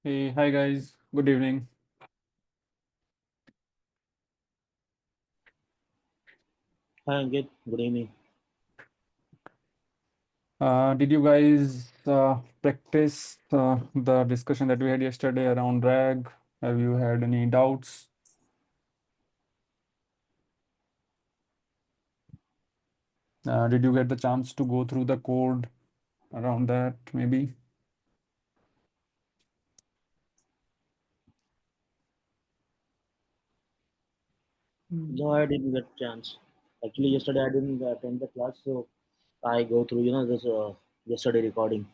Hey, hi guys. Good evening. Hi, Ankit. Good evening. Did you guys practice the discussion that we had yesterday around RAG? Have you had any doubts? Did you get the chance to go through the code around that, maybe? No, I didn't get chance. Actually, yesterday I didn't attend the class, so I go through, this yesterday recording.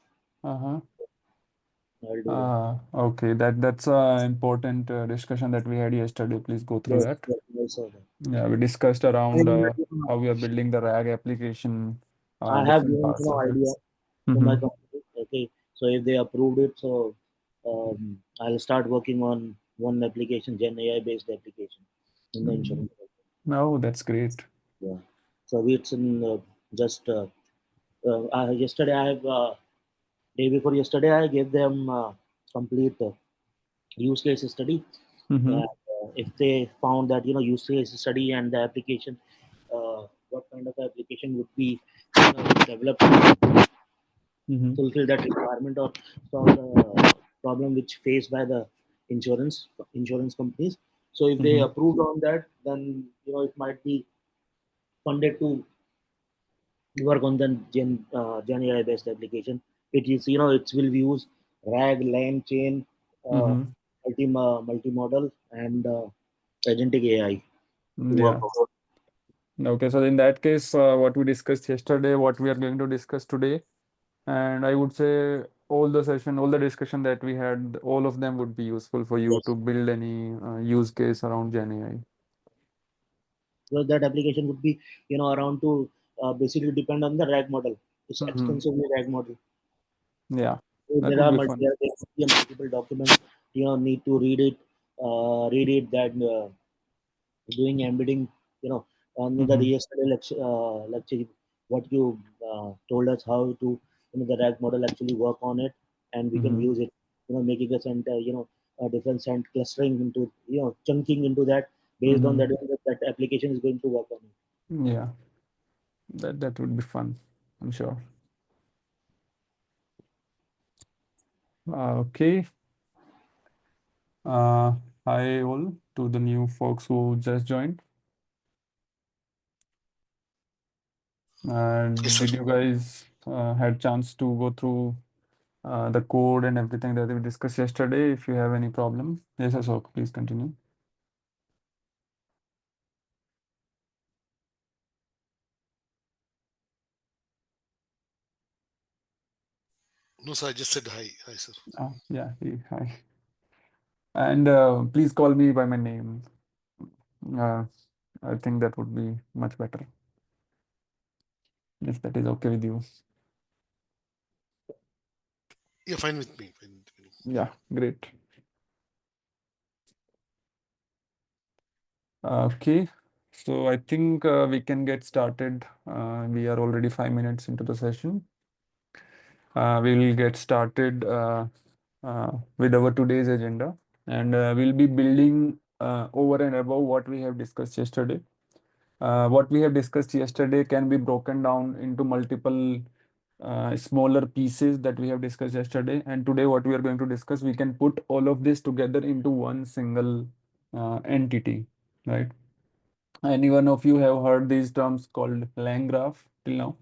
Uh-huh. I'll do that. Okay, that's a important discussion that we had yesterday. Please go through Yes, that. yes, I saw that. Yeah, we discussed around And how we are building the RAG application, I have different given, parts of it. idea to my Mm-hmm. company. Okay, so if they approved it, so I'll start working on one application, Gen AI based application in the insurance. No, that's great. Yeah. So it's in just yesterday I have day before yesterday I gave them complete use case study. Mm-hmm. If they found that use case study and the application, what kind of application would be developed to Mm-hmm. fulfill that requirement or solve the problem which faced by the insurance companies. So if they Mm-hmm. approved on that, then it might be funded to work on the Gen AI based application. It is it will use RAG, LAN chain, uh, Mm-hmm. multimodal, and agentic AI to work Yeah. on. Okay, so in that case, what we discussed yesterday, what we are going to discuss today, and I would say all the discussion that we had, all of them would be useful for you to Yes. build any use case around Gen AI. So that application would be around to basically depend on the RAG model. It's Mm-hmm. extensively RAG model. Yeah, So that would be fun. there will be multiple documents. Need to read it, that doing embedding, on the Mm-hmm. yesterday lecture, what you told us how to, the RAG model actually work on it, and we can Mm-hmm. use it, making a center, a different cent clustering into, chunking into that based on Mm-hmm. that application is going to work on it. Yeah, that would be fun, I'm sure. Okay. Uh, Hi all to the new folks who just joined. Yes, sir. Did you guys had chance to go through the code and everything that we discussed yesterday? If you have any problem, yes, Ashok, please continue. No, sir, I just said hi. Hi, sir. Yeah, hi. And please call me by my name. Uh, I think that would be much better if that is okay with you. Yeah, fine with me. Fine with me. Yeah, great. Okay, so I think we can get started. We are already 5 minutes into the session. We will get started with our today's agenda, and we'll be building over and above what we have discussed yesterday. What we have discussed yesterday can be broken down into multiple smaller pieces that we have discussed yesterday. And today, what we are going to discuss, we can put all of this together into one single entity, right? Any one of you have heard these terms called Lang graph till now?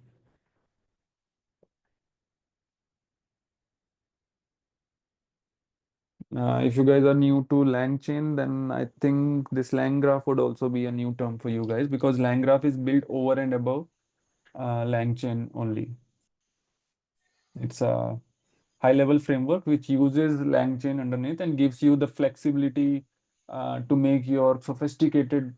If you guys are new to LangChain, then I think this LangGraph would also be a new term for you guys because LangGraph is built over and above LangChain only. It's a high-level framework which uses LangChain underneath and gives you the flexibility to make your sophisticated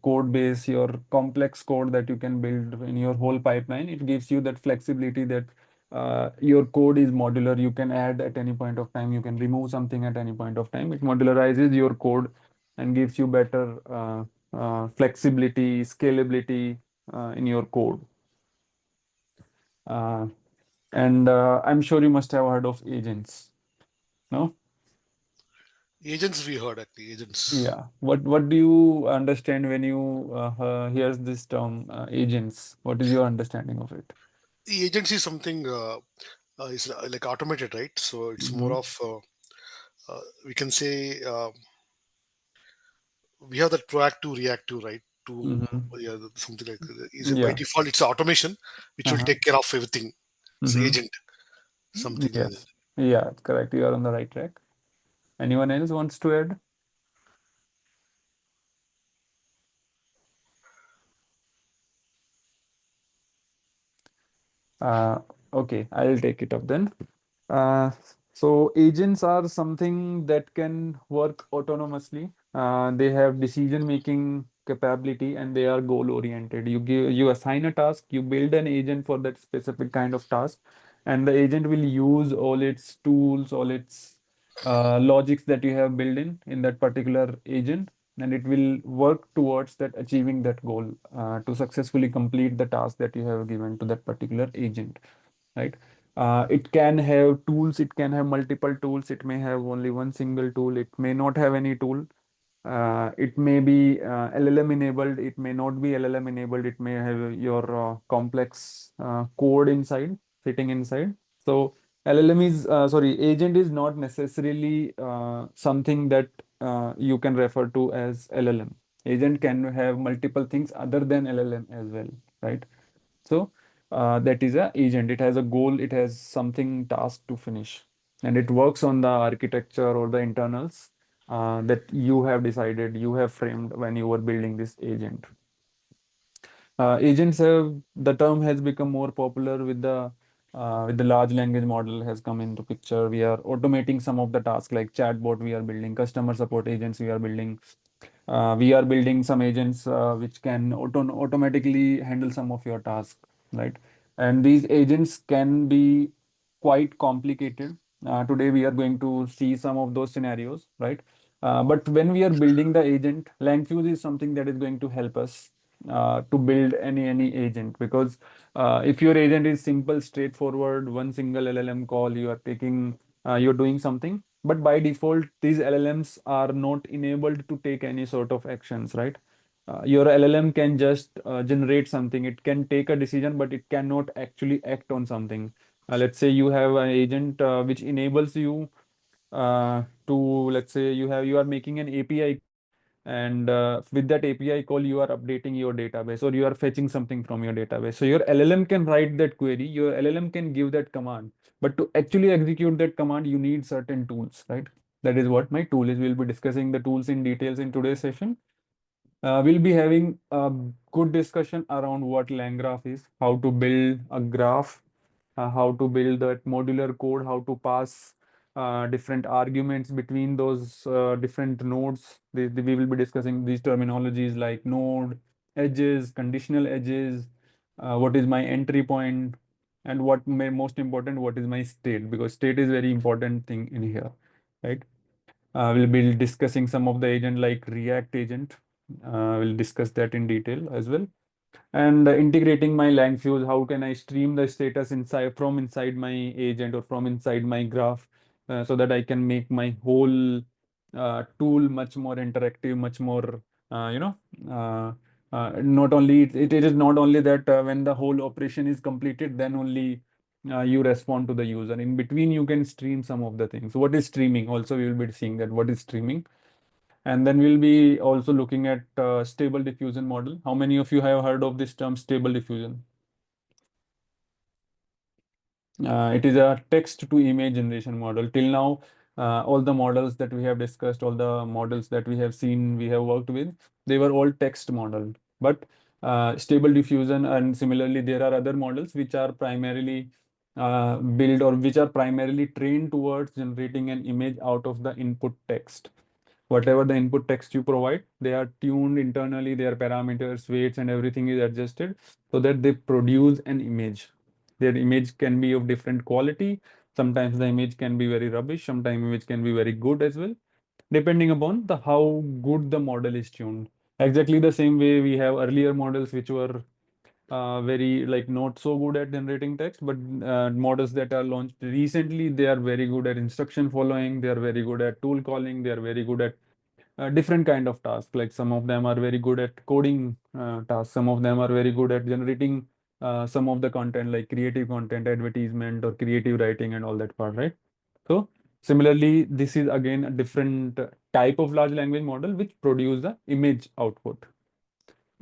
code base, your complex code that you can build in your whole pipeline. It gives you that flexibility that your code is modular. You can add at any point of time. You can remove something at any point of time. It modularizes your code and gives you better flexibility, scalability in your code. Uh, and I'm sure you must have heard of agents, no? Agents we heard actually, agents. Yeah. What do you understand when you hears this term agents? What is your understanding of it? The agents is something is like automated, right? So it's more Mm-hmm. of we can say we have that proactive, reactive, right? To Mm-hmm. yeah, something like is by Yeah. default it's automation which will Uh-huh. take care of everything. It's Mm-hmm. agent, something like that. Yes. Yeah, correct. You are on the right track. Anyone else wants to add? Uh, okay, I'll take it up then. Uh, so agents are something that can work autonomously. They have decision-making capability and they are goal-oriented. You assign a task, you build an agent for that specific kind of task, and the agent will use all its tools, all its logics that you have built in that particular agent, and it will work towards that achieving that goal to successfully complete the task that you have given to that particular agent, right? It can have tools, it can have multiple tools, it may have only one single tool, it may not have any tool. It may be LLM enabled, it may not be LLM enabled, it may have your complex code inside, sitting inside. So LLM is, sorry, agent is not necessarily something that you can refer to as LLM. Agent can have multiple things other than LLM as well, right? So that is a agent. It has a goal. It has something task to finish, and it works on the architecture or the internals that you have decided, you have framed when you were building this agent. Agents have the term has become more popular with the large language model has come into picture. We are automating some of the tasks like chatbot we are building, customer support agents we are building some agents which can automatically handle some of your tasks, right? And these agents can be quite complicated. Today we are going to see some of those scenarios, right? But when we are building the agent, Langfuse is something that is going to help us to build any agent, because if your agent is simple, straightforward, one single LLM call, you are taking, you're doing something. But by default, these LLMs are not enabled to take any sort of actions, right? Your LLM can just generate something. It can take a decision, but it cannot actually act on something. Let's say you have an agent which enables you to, let's say you are making an API call, and with that API call, you are updating your database or you are fetching something from your database. So your LLM can write that query, your LLM can give that command, but to actually execute that command, you need certain tools, right? That is what my tool is. We'll be discussing the tools in details in today's session. We'll be having a good discussion around what LangGraph is, how to build a graph, how to build that modular code, how to pass different arguments between those different nodes. We will be discussing these terminologies like node, edges, conditional edges, what is my entry point, and most important, what is my state, because state is very important thing in here, right? We'll be discussing some of the agent like React agent. We'll discuss that in detail as well. And integrating my Langfuse, how can I stream the status inside my agent or from inside my graph, so that I can make my whole tool much more interactive, much more, you know, uh, not only it is not only that when the whole operation is completed, then only you respond to the user. In between, you can stream some of the things. What is streaming? Also, we will be seeing that what is streaming. And then we'll be also looking at stable diffusion model. How many of you have heard of this term stable diffusion? It is a text to image generation model. Till now, all the models that we have discussed, all the models that we have seen, we have worked with, they were all text model. But stable diffusion, and similarly, there are other models which are primarily built or which are primarily trained towards generating an image out of the input text. Whatever the input text you provide, they are tuned internally, their parameters, weights, and everything is adjusted so that they produce an image. Their image can be of different quality. Sometimes the image can be very rubbish, sometimes image can be very good as well, depending upon the how good the model is tuned. Exactly the same way we have earlier models which were very like not so good at generating text, but models that are launched recently, they are very good at instruction following, they are very good at tool calling, they are very good at different kind of tasks. Like some of them are very good at coding tasks, some of them are very good at generating some of the content like creative content, advertisement or creative writing and all that part, right? So similarly, this is again a different type of large language model which produce the image output,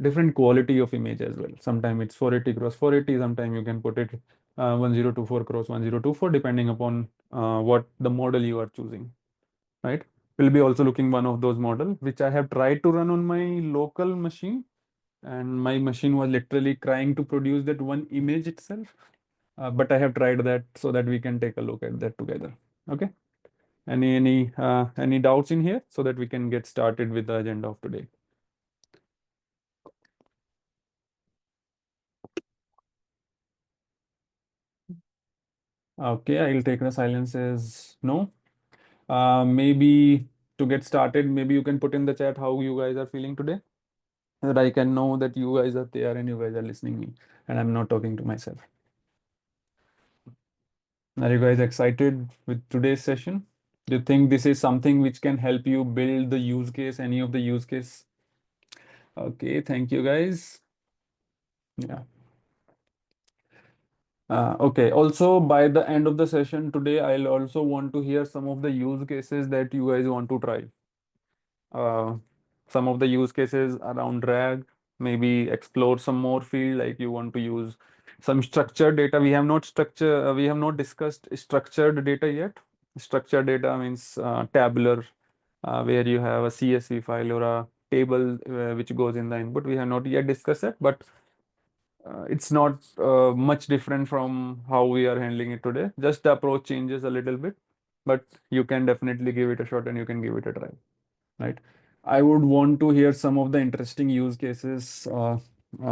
different quality of image as well. Sometimes it's 480 cross 480, sometimes you can put it 1024 cross 1024, depending upon what the model you are choosing, right? We'll be also looking one of those model which I have tried to run on my local machine, and my machine was literally trying to produce that one image itself. But I have tried that so that we can take a look at that together. Okay. Any doubts in here so that we can get started with the agenda of today? Okay, I'll take the silence as no. Maybe to get started, maybe you can put in the chat how you guys are feeling today, so that I can know that you guys are there and you guys are listening me, and I'm not talking to myself. Are you guys excited with today's session? Do you think this is something which can help you build the use case, any of the use case? Okay, thank you guys. Yeah. Okay. Also, by the end of the session today, I'll also want to hear some of the use cases that you guys want to try. Uh, some of the use cases around drag, maybe explore some more field, like you want to use some structured data. We have not discussed structured data yet. Structured data means tabular, where you have a CSV file or a table which goes in the input. We have not yet discussed it, but it's not much different from how we are handling it today. Just the approach changes a little bit, but you can definitely give it a shot and you can give it a try, right? I would want to hear some of the interesting use cases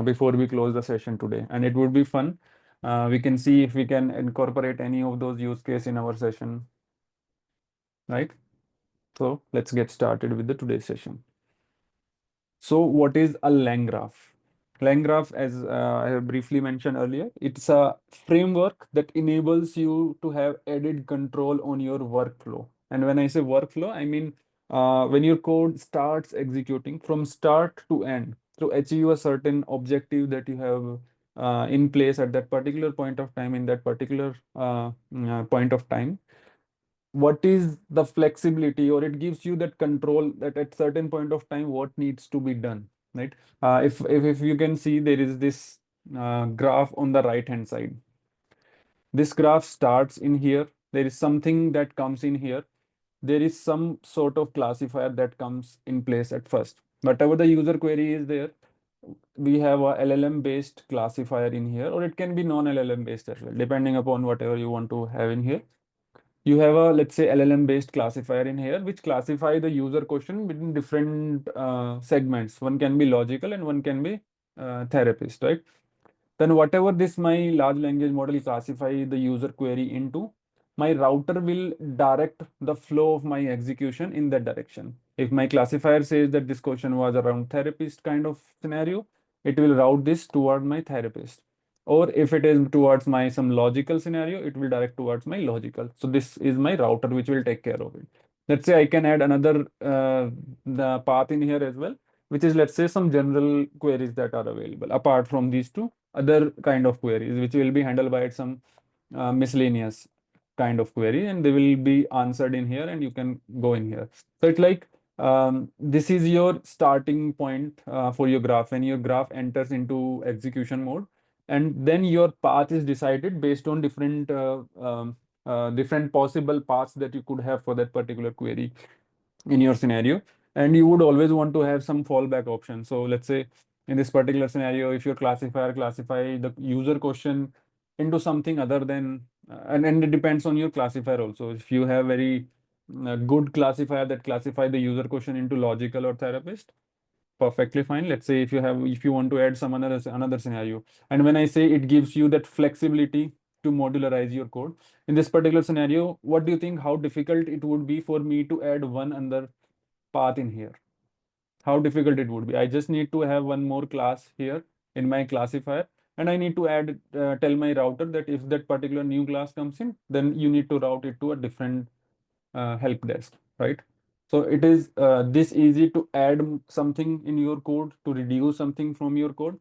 before we close the session today, and it would be fun. We can see if we can incorporate any of those use case in our session, right? So let's get started with the today's session. So what is a LangGraph? LangGraph, as I have briefly mentioned earlier, it's a framework that enables you to have added control on your workflow. And when I say workflow, I mean when your code starts executing from start to end to achieve a certain objective that you have in place at that particular point of time, in that particular point of time, what is the flexibility, or it gives you that control that at certain point of time what needs to be done, right? If you can see, there is this graph on the right hand side. This graph starts in here, there is something that comes in here, there is some sort of classifier that comes in place at first. Whatever the user query is there, we have a LLM based classifier in here, or it can be non-LLM based as well, depending upon whatever you want to have in here. You have a, let's say, LLM based classifier in here which classify the user question between different segments. One can be logical and one can be therapist, right? Then whatever this my large language model classify the user query into, my router will direct the flow of my execution in that direction. If my classifier says that this question was around therapist kind of scenario, it will route this toward my therapist. Or if it is towards my some logical scenario, it will direct towards my logical. So this is my router which will take care of it. Let's say I can add another the path in here as well, which is, let's say, some general queries that are available apart from these two other kind of queries, which will be handled by some miscellaneous kind of query, and they will be answered in here and you can go in here. So it's like this is your starting point for your graph. When your graph enters into execution mode, and then your path is decided based on different possible paths that you could have for that particular query in your scenario. And you would always want to have some fallback option. So let's say in this particular scenario, if your classifier classify the user question into something other than and it depends on your classifier also. If you have very good classifier that classify the user question into logical or therapist, perfectly fine. Let's say if you want to add some another scenario, and when I say it gives you that flexibility to modularize your code in this particular scenario, what do you think how difficult it would be for me to add one other path in here? How difficult it would be? I just need to have one more class here in my classifier, and I need to add tell my router that if that particular new class comes in, then you need to route it to a different help desk, right? So it is this easy to add something in your code, to reduce something from your code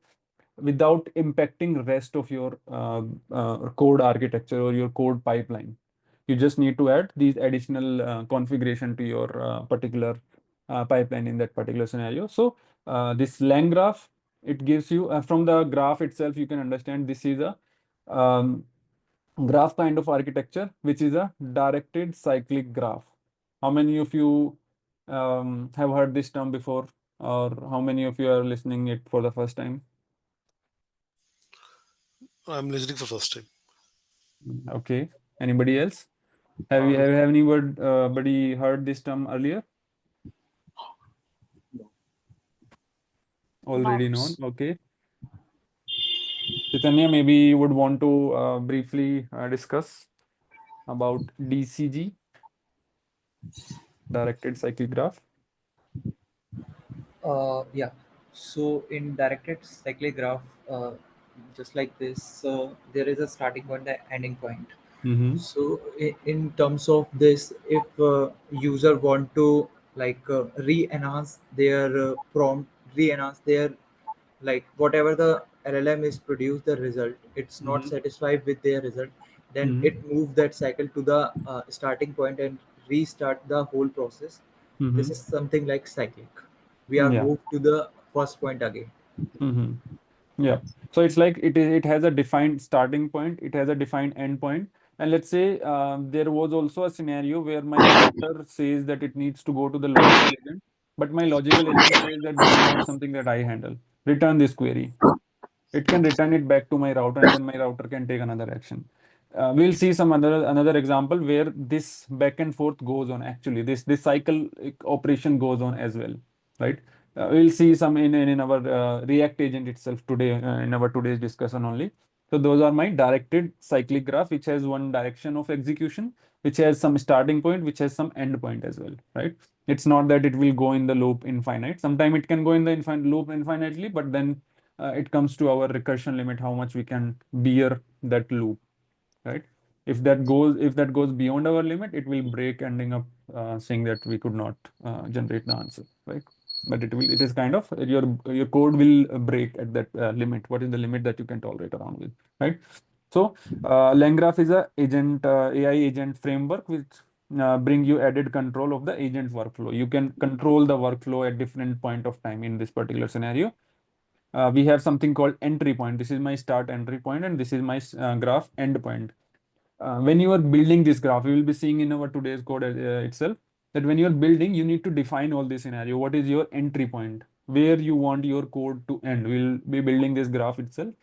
without impacting rest of your code architecture or your code pipeline. You just need to add these additional configuration to your particular pipeline in that particular scenario. So this lang graph, it gives you from the graph itself, you can understand this is a um, graph kind of architecture, which is a directed cyclic graph. How many of you have heard this term before, or how many of you are listening it for the first time? I'm listening for first time. Okay. Anybody else? Have you Uh, have anybody heard this term earlier? no. Already known. Okay. Chaitanya, maybe you would want to briefly discuss about DCG, directed cyclic graph. Yeah. So in directed cyclic graph, just like this, there is a starting point and ending point. Mm-hmm. So in terms of this, if user want to like re-enhance their prompt, re-enhance their like whatever the LLM is produce the result, it's not Mm-hmm. satisfied with their result, then Mm-hmm. it move that cycle to the starting point and restart the whole process. This Mm-hmm. is something like cyclic. We are Yeah. moved to the first point again. Mm-hmm. Yeah. So it's like it has a defined starting point, it has a defined end point. And let's say there was also a scenario where my router says that it needs to go to the logical agent, but my logical agent says that this is not something that I handle. Return this query. It can return it back to my router, and then my router can take another action. We'll see some another example where this back and forth goes on. Actually, this cycle operation goes on as well, right? We'll see some in our React agent itself today in our today's discussion only. So those are my directed cyclic graph, which has one direction of execution, which has some starting point, which has some end point as well, right? It's not that it will go in the loop infinite. Sometimes it can go in the loop infinitely, but then it comes to our recursion limit, how much we can bear that loop, right? If that goes beyond our limit, it will break, ending up saying that we could not generate the answer, right? But it is kind of your code will break at that limit. What is the limit that you can tolerate around with, right? So LangGraph is a agent AI agent framework which bring you added control of the agent's workflow. You can control the workflow at different point of time. In this particular scenario, we have something called entry point. This is my start entry point, and this is my graph end point. When you are building this graph, we will be seeing in our today's code itself that when you are building, you need to define all this scenario. What is your entry point? Where you want your code to end? We'll be building this graph itself.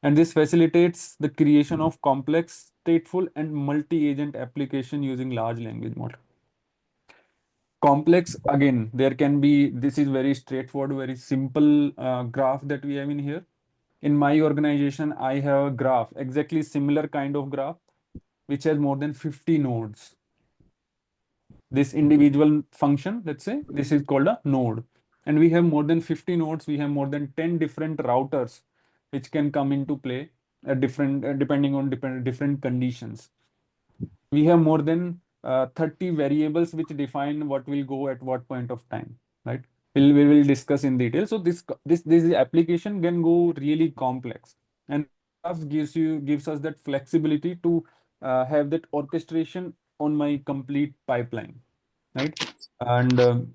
And this facilitates the creation of complex, stateful, and multi-agent application using large language model. Complex, again, there can be, this is very straightforward, very simple graph that we have in here. In my organization, I have a graph, exactly similar kind of graph, which has more than 50 nodes. This individual function, let's say, this is called a node. And we have more than 50 nodes. We have more than 10 different routers, which can come into play at different, depending on different conditions. We have more than 30 variables which define what will go at what point of time, right? We will discuss in detail. So this application can go really complex, and LangGraph gives us that flexibility to have that orchestration on my complete pipeline, right? And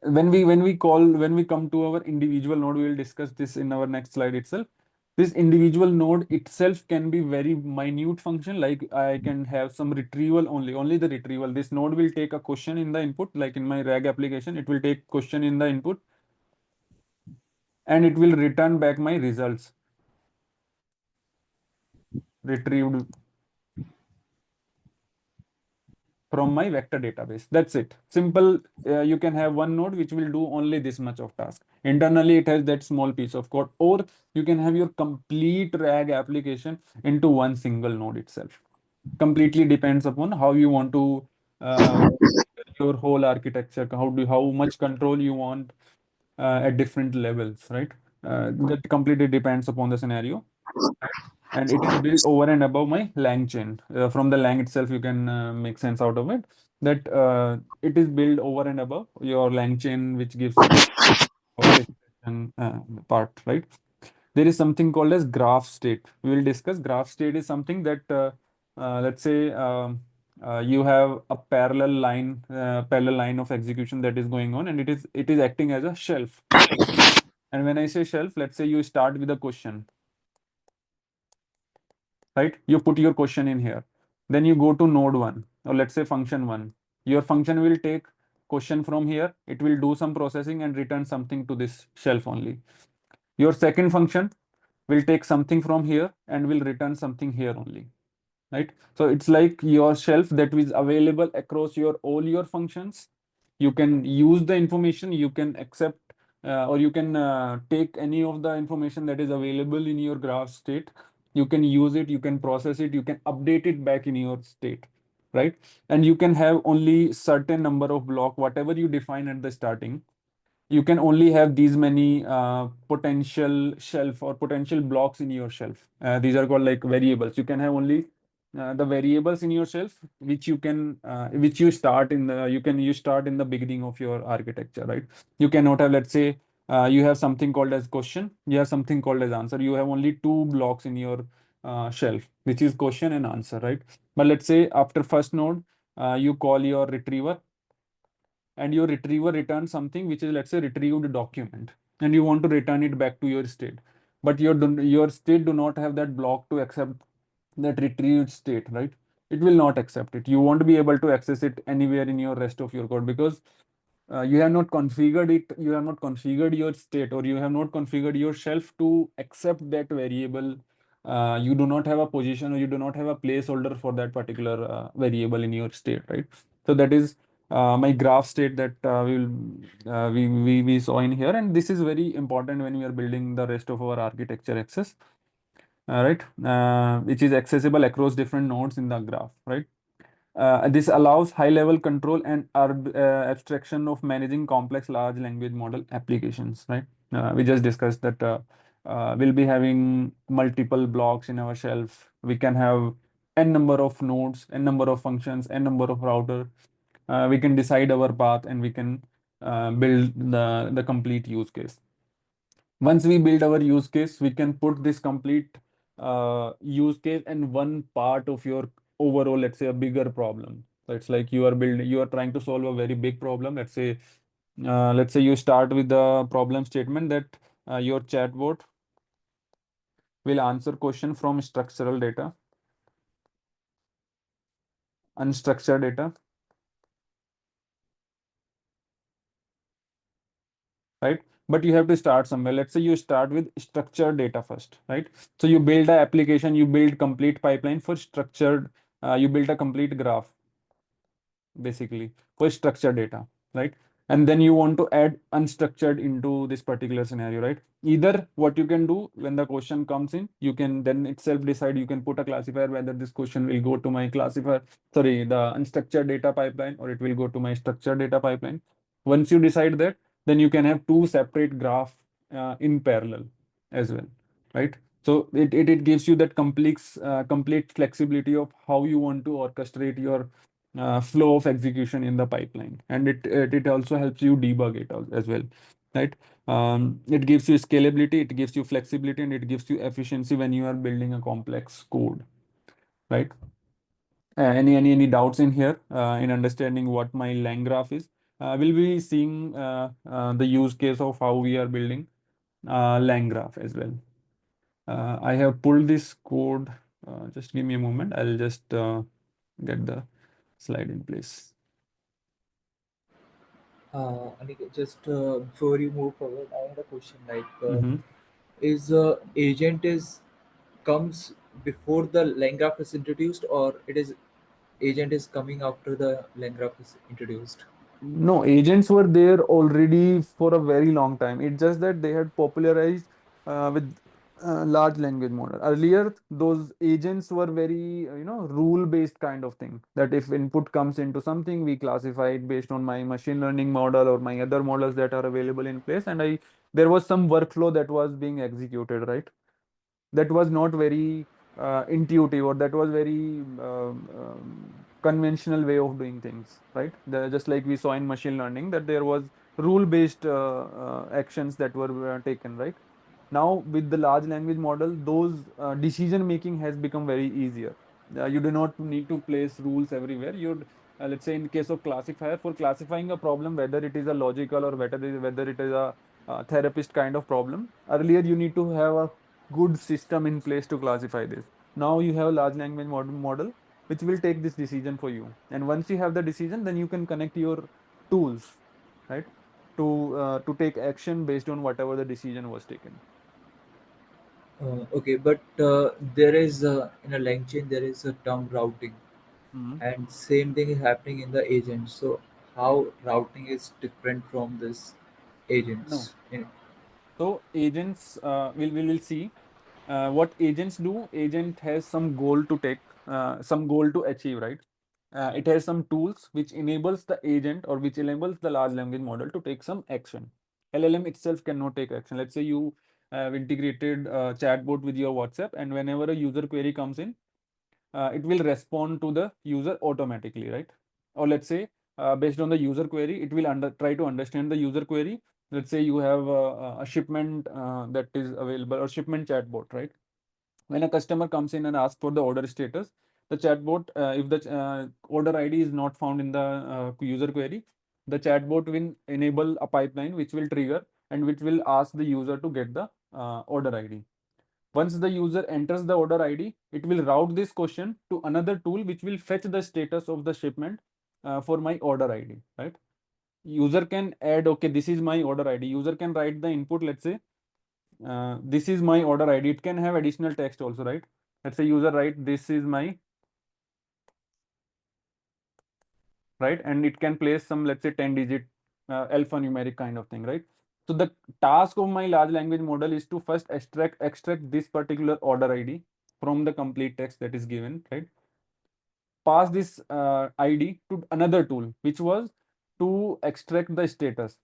when we come to our individual node, we will discuss this in our next slide itself. This individual node itself can be very minute function, like I can have some retrieval, only the retrieval. This node will take a question in the input, like in my RAG application, it will take question in the input, and it will return back my results retrieved from my vector database. That's it. Simple. You can have one node which will do only this much of task. Internally, it has that small piece of code, or you can have your complete RAG application into one single node itself. Completely depends upon how you want to your whole architecture, how much control you want at different levels, right? That completely depends upon the scenario. And it is built over and above my lang chain. From the lang itself, you can make sense out of it that it is built over and above your lang chain, which gives you orchestration part, right? There is something called as graph state. We will discuss. Graph state is something that let's say you have a parallel line of execution that is going on, and it is acting as a shelf. And when I say shelf, let's say you start with a question, right? You put your question in here. Then you go to node one, or let's say function one. Your function will take question from here. It will do some processing and return something to this shelf only. Your second function will take something from here and will return something here only, right? So it's like your shelf that is available across your all your functions. You can use the information, you can accept or you can take any of the information that is available in your graph state. You can use it, you can process it, you can update it back in your state, right? And you can have only certain number of block, whatever you define at the starting. You can only have these many potential shelf or potential blocks in your shelf. These are called like variables. You can have only the variables in your shelf, which which you start in you start in the beginning of your architecture, right? You cannot have, let's say, you have something called as question, you have something called as answer. You have only two blocks in your shelf, which is question and answer, right? But let's say after first node, you call your retriever, and your retriever returns something which is, let's say, retrieved document, and you want to return it back to your state, but your state do not have that block to accept that retrieved state, right? It will not accept it. You won't be able to access it anywhere in your rest of your code, because you have not configured it, you have not configured your state, or you have not configured your shelf to accept that variable. You do not have a position, or you do not have a placeholder for that particular variable in your state, right? So that is my graph state that we saw in here, and this is very important when we are building the rest of our architecture access, right? Which is accessible across different nodes in the graph, right? This allows high-level control and abstraction of managing complex large language model applications, right? We just discussed that we'll be having multiple blocks in our shelf. We can have n number of nodes, n number of functions, n number of router. We can decide our path, and we can build the complete use case. Once we build our use case, we can put this complete use case in one part of your overall, let's say, a bigger problem. So it's like you are trying to solve a very big problem. Let's say you start with the problem statement that your chatbot will answer question from structural data, unstructured data, right? But you have to start somewhere. Let's say you start with structured data first, right? So you build an application, you build complete pipeline for structured, you build a complete graph basically for structured data, right? And then you want to add unstructured into this particular scenario, right? Either what you can do when the question comes in, you can then itself decide, you can put a classifier whether this question will go to my classifier, sorry, the unstructured data pipeline, or it will go to my structured data pipeline. Once you decide that, then you can have two separate graph in parallel as well, right? So it gives you that complete flexibility of how you want to orchestrate your flow of execution in the pipeline, and it also helps you debug it as well, right? It gives you scalability, it gives you flexibility, and it gives you efficiency when you are building a complex code, right? Any doubts in here in understanding what my lang graph is? We'll be seeing the use case of how we are building lang graph as well. I have pulled this code. Just give me a moment. I'll just get the slide in place. Aniket, just before you move forward, I had a question. Like, Mhm. is agent is comes before the line graph is introduced, or it is agent is coming after the line graph is introduced? No, agents were there already for a very long time. It's just that they had popularized with large language model. Earlier, those agents were very, rule-based kind of thing. That if input comes into something, we classify it based on my machine learning model or my other models that are available in place, and I there was some workflow that was being executed, right? That was not very intuitive, or that was very conventional way of doing things, right? Just like we saw in machine learning, that there was rule-based actions that were taken, right? Now with the large language model, those decision making has become very easier. You do not need to place rules everywhere. You'd let's say in case of classifier, for classifying a problem, whether it is a logical or whether it is a therapist kind of problem, earlier you need to have a good system in place to classify this. Now you have a large language model which will take this decision for you. And once you have the decision, then you can connect your tools, right, to take action based on whatever the decision was taken. Okay, but there is in a LangChain there is a term routing, Mhm. and same thing is happening in the agent. So how routing is different from this No. agents? So agents, we will see what agents do. Agent has some goal to take, some goal to achieve, right? It has some tools which enables the agent, or which enables the large language model to take some action. LLM itself cannot take action. Let's say you have integrated a chatbot with your WhatsApp, and whenever a user query comes in, it will respond to the user automatically, right? Or let's say, based on the user query, it will try to understand the user query. Let's say you have a shipment that is available, or shipment chatbot, right? When a customer comes in and asks for the order status, the chatbot, if the order ID is not found in the user query, the chatbot will enable a pipeline which will trigger and which will ask the user to get the order ID. Once the user enters the order ID, it will route this question to another tool which will fetch the status of the shipment for my order ID, right? User can add, okay, this is my order ID. User can write the input, let's say, this is my order ID. It can have additional text also, right? Let's say user write, this is my, right? And it can place some, let's say, 10 digit alphanumeric kind of thing, right? So the task of my large language model is to first extract this particular order ID from the complete text that is given, right? Pass this ID to another tool, which was to extract the status.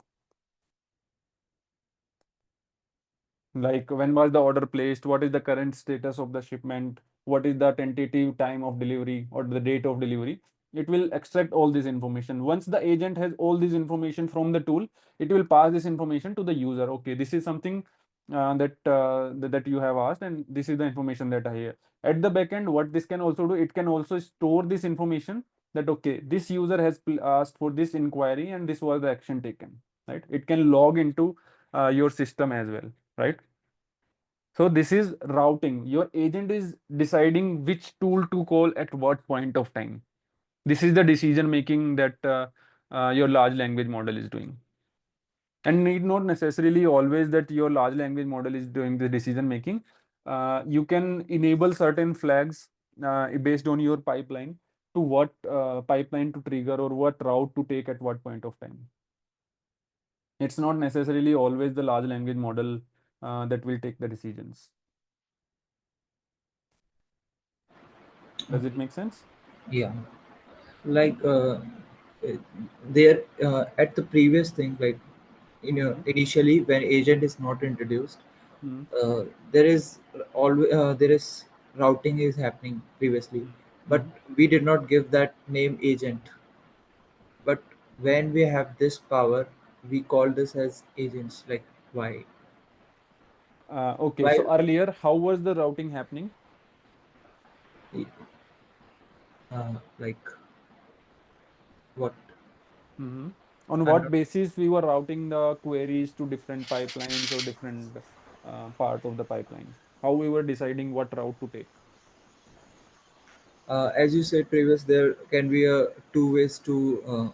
Like when was the order placed, what is the current status of the shipment, what is the tentative time of delivery or the date of delivery. It will extract all this information. Once the agent has all this information from the tool, it will pass this information to the user. Okay, this is something that you have asked, and this is the information that I hear. At the back end, what this can also do, it can also store this information, that okay, this user has asked for this inquiry and this was the action taken, right? It can log into your system as well, right? So this is routing. Your agent is deciding which tool to call at what point of time. This is the decision making that your large language model is doing. And need not necessarily always that your large language model is doing the decision making. You can enable certain flags based on your pipeline, to what pipeline to trigger or what route to take at what point of time. It's not necessarily always the large language model that will take the decisions. Does it Okay. make sense? Yeah, like there at the previous thing, like Mm-hmm. initially when agent is not introduced, Mm-hmm. there is always there is routing is happening previously, but Mm-hmm. we did not give that name agent. But when we have this power, we call this as agents. Like why? Okay, Why? so earlier, how was the routing happening? Like what? Mm-hmm. On I'm what not. basis we were routing the queries to different pipelines or different part of the pipeline? How we were deciding what route to take? As you said previous, there can be a two ways to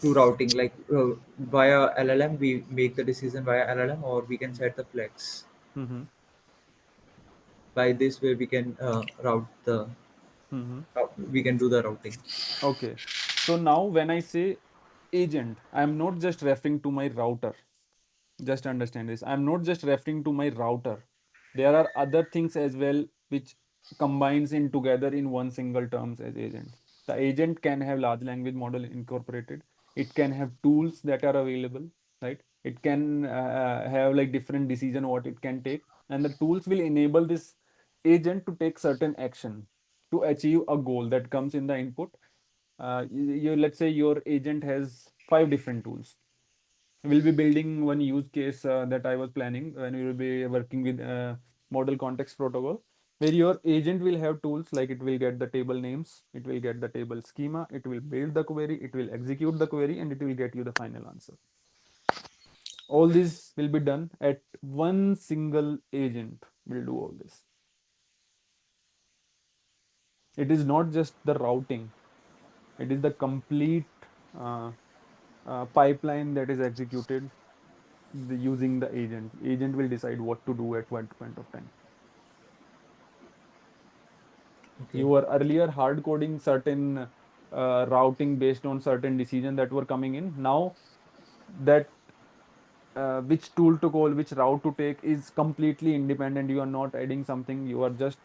routing. Like via LLM, we make the decision via LLM, or we can set the flex. Mm-hmm. By this way, we can route the. Mm-hmm. We can do the routing. Okay. So now when I say agent, I am not just referring to my router. Just understand this. I'm not just referring to my router. There are other things as well which combines in together in one single terms as agent. The agent can have large language model incorporated. It can have tools that are available, right? It can have like different decision what it can take, and the tools will enable this agent to take certain action to achieve a goal that comes in the input. Let's say your agent has five different tools. We'll be building one use case that I was planning when we will be working with model context protocol, where your agent will have tools like it will get the table names, it will get the table schema, it will build the query, it will execute the query, and it will get you the final answer. All this will be done at one single agent will do all this. It is not just the routing, it is the complete uh, pipeline that is executed using the agent. Agent will decide what to do at what point of time. You Okay. were earlier hard coding certain routing based on certain decision that were coming in. Now that which tool to call, which route to take is completely independent. You are not adding something. You are just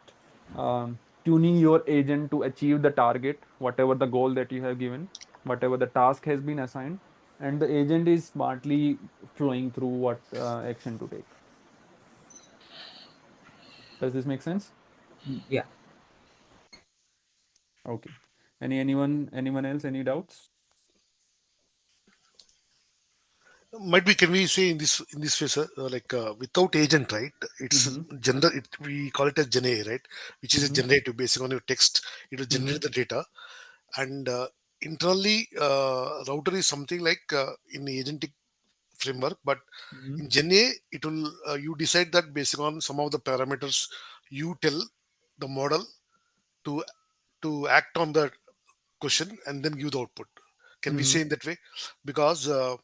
tuning your agent to achieve the target, whatever the goal that you have given, whatever the task has been assigned, and the agent is smartly flowing through what action to take. Does this make sense? Yeah. Okay. Anyone else? Any doubts? Might be, can we say in this way, sir, without agent, right? It's Mm-hmm. gender. We call it as Gen A, right? Which is a Mm-hmm. generative, based on your text. It will Mm-hmm. generate the data, and internally, router is something like in the agentic framework, but Mm-hmm. in Gen A, it will you decide that based on some of the parameters you tell the model to act on the question and then give the output. Can we Mm-hmm. say in that way? Because uh,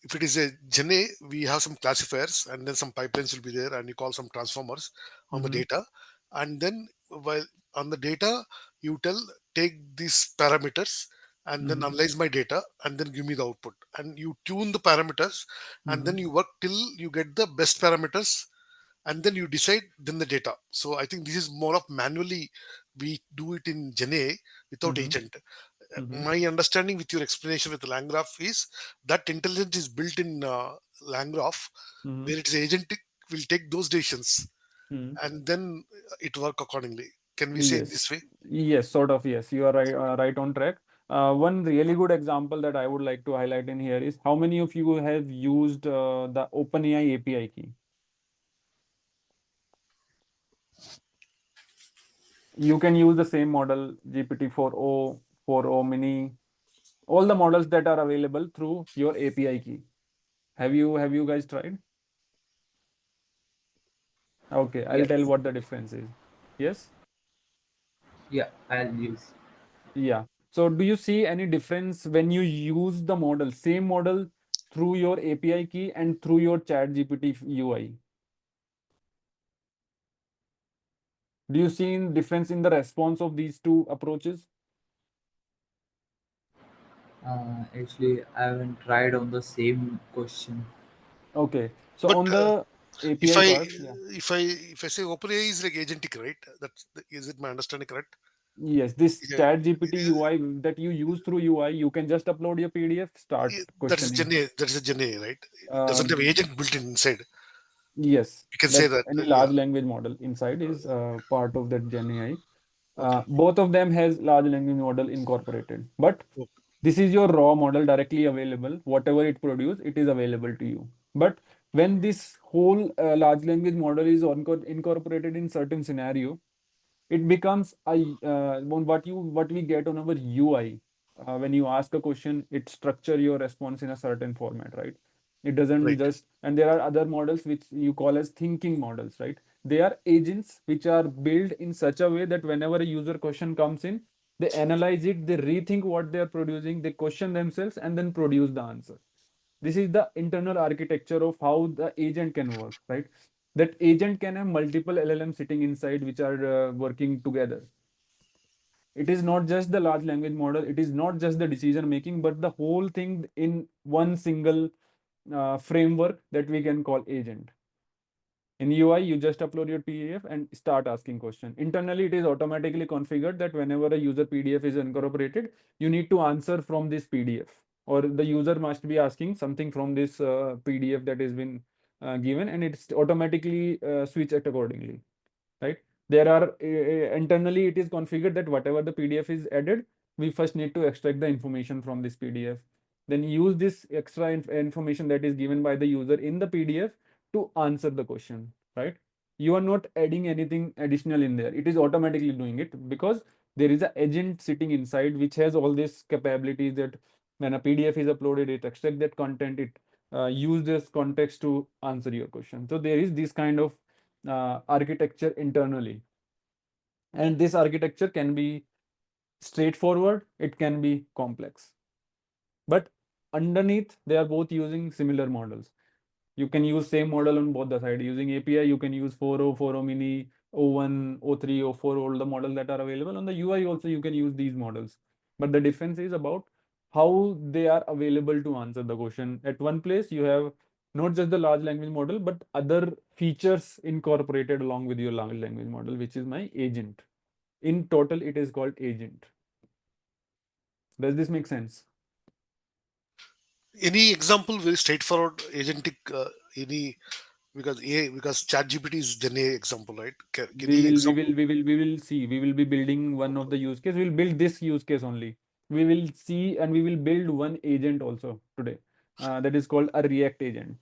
if it is a Gen A, we have some classifiers and then some pipelines will be there, and you call some transformers on the Mm-hmm. data, and then while on the data, you tell take these parameters and then Mm-hmm. analyze my data and then give me the output, and you tune the parameters, and Mm-hmm. then you work till you get the best parameters, and then you decide then the data. So I think this is more of manually we do it in Gen A without Mm-hmm. agent. Mm-hmm. My understanding with your explanation with the Langgraph is that intelligence is built in Langgraph, Mm-hmm. where its agent will take those decisions Mm-hmm. and then it work accordingly. Can we say in Yes. this way? Yes, sort of. Yes, you are right, right on track. One really good example that I would like to highlight in here is how many of you have used the OpenAI API key? You can use the same model, GPT-4o, 4o mini, all the models that are available through your API key. Have you guys tried? Okay, I'll tell Yes. what the difference is. Yes? Yeah. I'll use. Yeah. So do you see any difference when you use the model, same model through your API key and through your chat GPT UI? Do you see difference in the response of these two approaches? Actually, I haven't tried on the same question. Okay. So But on the if API I part, yeah. if I say OpenAI is like agentic, right? That's is it my understanding correct? Yes, this Yeah, chat GPT UI that you use through UI, you can just upload your PDF, start that is questioning. Gen A. That is a Gen A, right? It doesn't have Um, agent built in inside. yes, You can say that that. any Yeah. large language model inside is part of that Gen AI. Okay. Both of them has large language model incorporated, but Okay. this is your raw model directly available. Whatever it produce, it is available to you. But when this whole large language model is incorporated in certain scenario, it becomes a what we get on our UI. When you ask a question, it structure your response in a certain format, right? It doesn't Right. just, and there are other models which you call as thinking models, right? They are agents which are built in such a way that whenever a user question comes in, they analyze it, they rethink what they are producing, they question themselves, and then produce the answer. This is the internal architecture of how the agent can work, right? That agent can have multiple LLM sitting inside which are working together. It is not just the large language model, it is not just the decision making, but the whole thing in one single framework that we can call agent. In UI, you just upload your PDF and start asking question. Internally, it is automatically configured that whenever a user PDF is incorporated, you need to answer from this PDF. or the user must be asking something from this PDF that has been given, and it's automatically switch it accordingly, right? There are internally it is configured that whatever the PDF is added, we first need to extract the information from this PDF, then use this extra information that is given by the user in the PDF to answer the question, right? You are not adding anything additional in there. It is automatically doing it because there is an agent sitting inside which has all these capabilities that when a PDF is uploaded, it extract that content, it use this context to answer your question. So there is this kind of architecture internally. And this architecture can be straightforward, it can be complex. But underneath, they are both using similar models. You can use same model on both the side. Using API, you can use 4.0, 4.0 mini, O1, O3, O4, all the models that are available. On the UI also, you can use these models. But the difference is about how they are available to answer the question. At one place, you have not just the large language model, but other features incorporated along with your large language model, which is my agent. In total, it is called agent. Does this make sense? Any example very straightforward agentic any because ChatGPT is Gen A example, right? we Any will we example? will we will we will see, we will be building one of the use case. We'll build this use case only. We will see, and we will build one agent also today, that is called a React agent.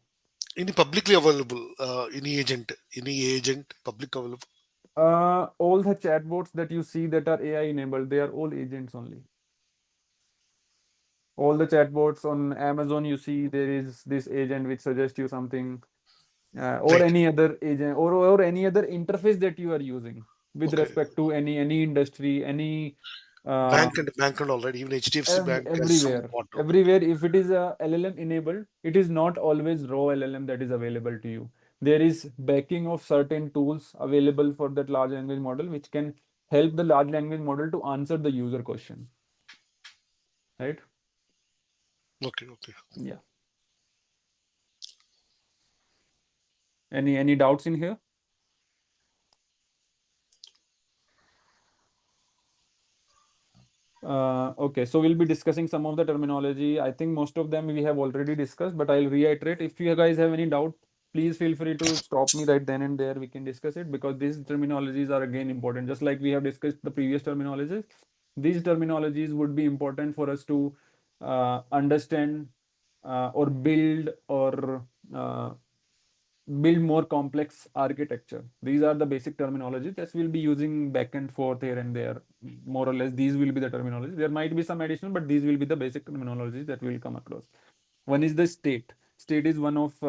Any publicly available any agent public available? All the chatbots that you see that are AI enabled, they are all agents only. All the chatbots on Amazon, you see there is this agent which suggests you something, or Right. any other agent, or any other interface that you are using with Okay. respect to any industry, any uh, Bank and all right. Even HDFC Bank has some everywhere. bot. Okay. Everywhere, if it is a LLM enabled, it is not always raw LLM that is available to you. There is backing of certain tools available for that large language model, which can help the large language model to answer the user question, right? Okay. Okay. Yeah. Any doubts in here? Okay, so we'll be discussing some of the terminology. I think most of them we have already discussed, but I'll reiterate. If you guys have any doubt, please feel free to stop me right then and there. We can discuss it because these terminologies are again important. Just like we have discussed the previous terminologies, these terminologies would be important for us to understand or build or build more complex architecture. These are the basic terminology that we'll be using back and forth here and there. More or less, these will be the terminology. There might be some additional, but these will be the basic terminologies that we'll come across. One is the state. State is one of,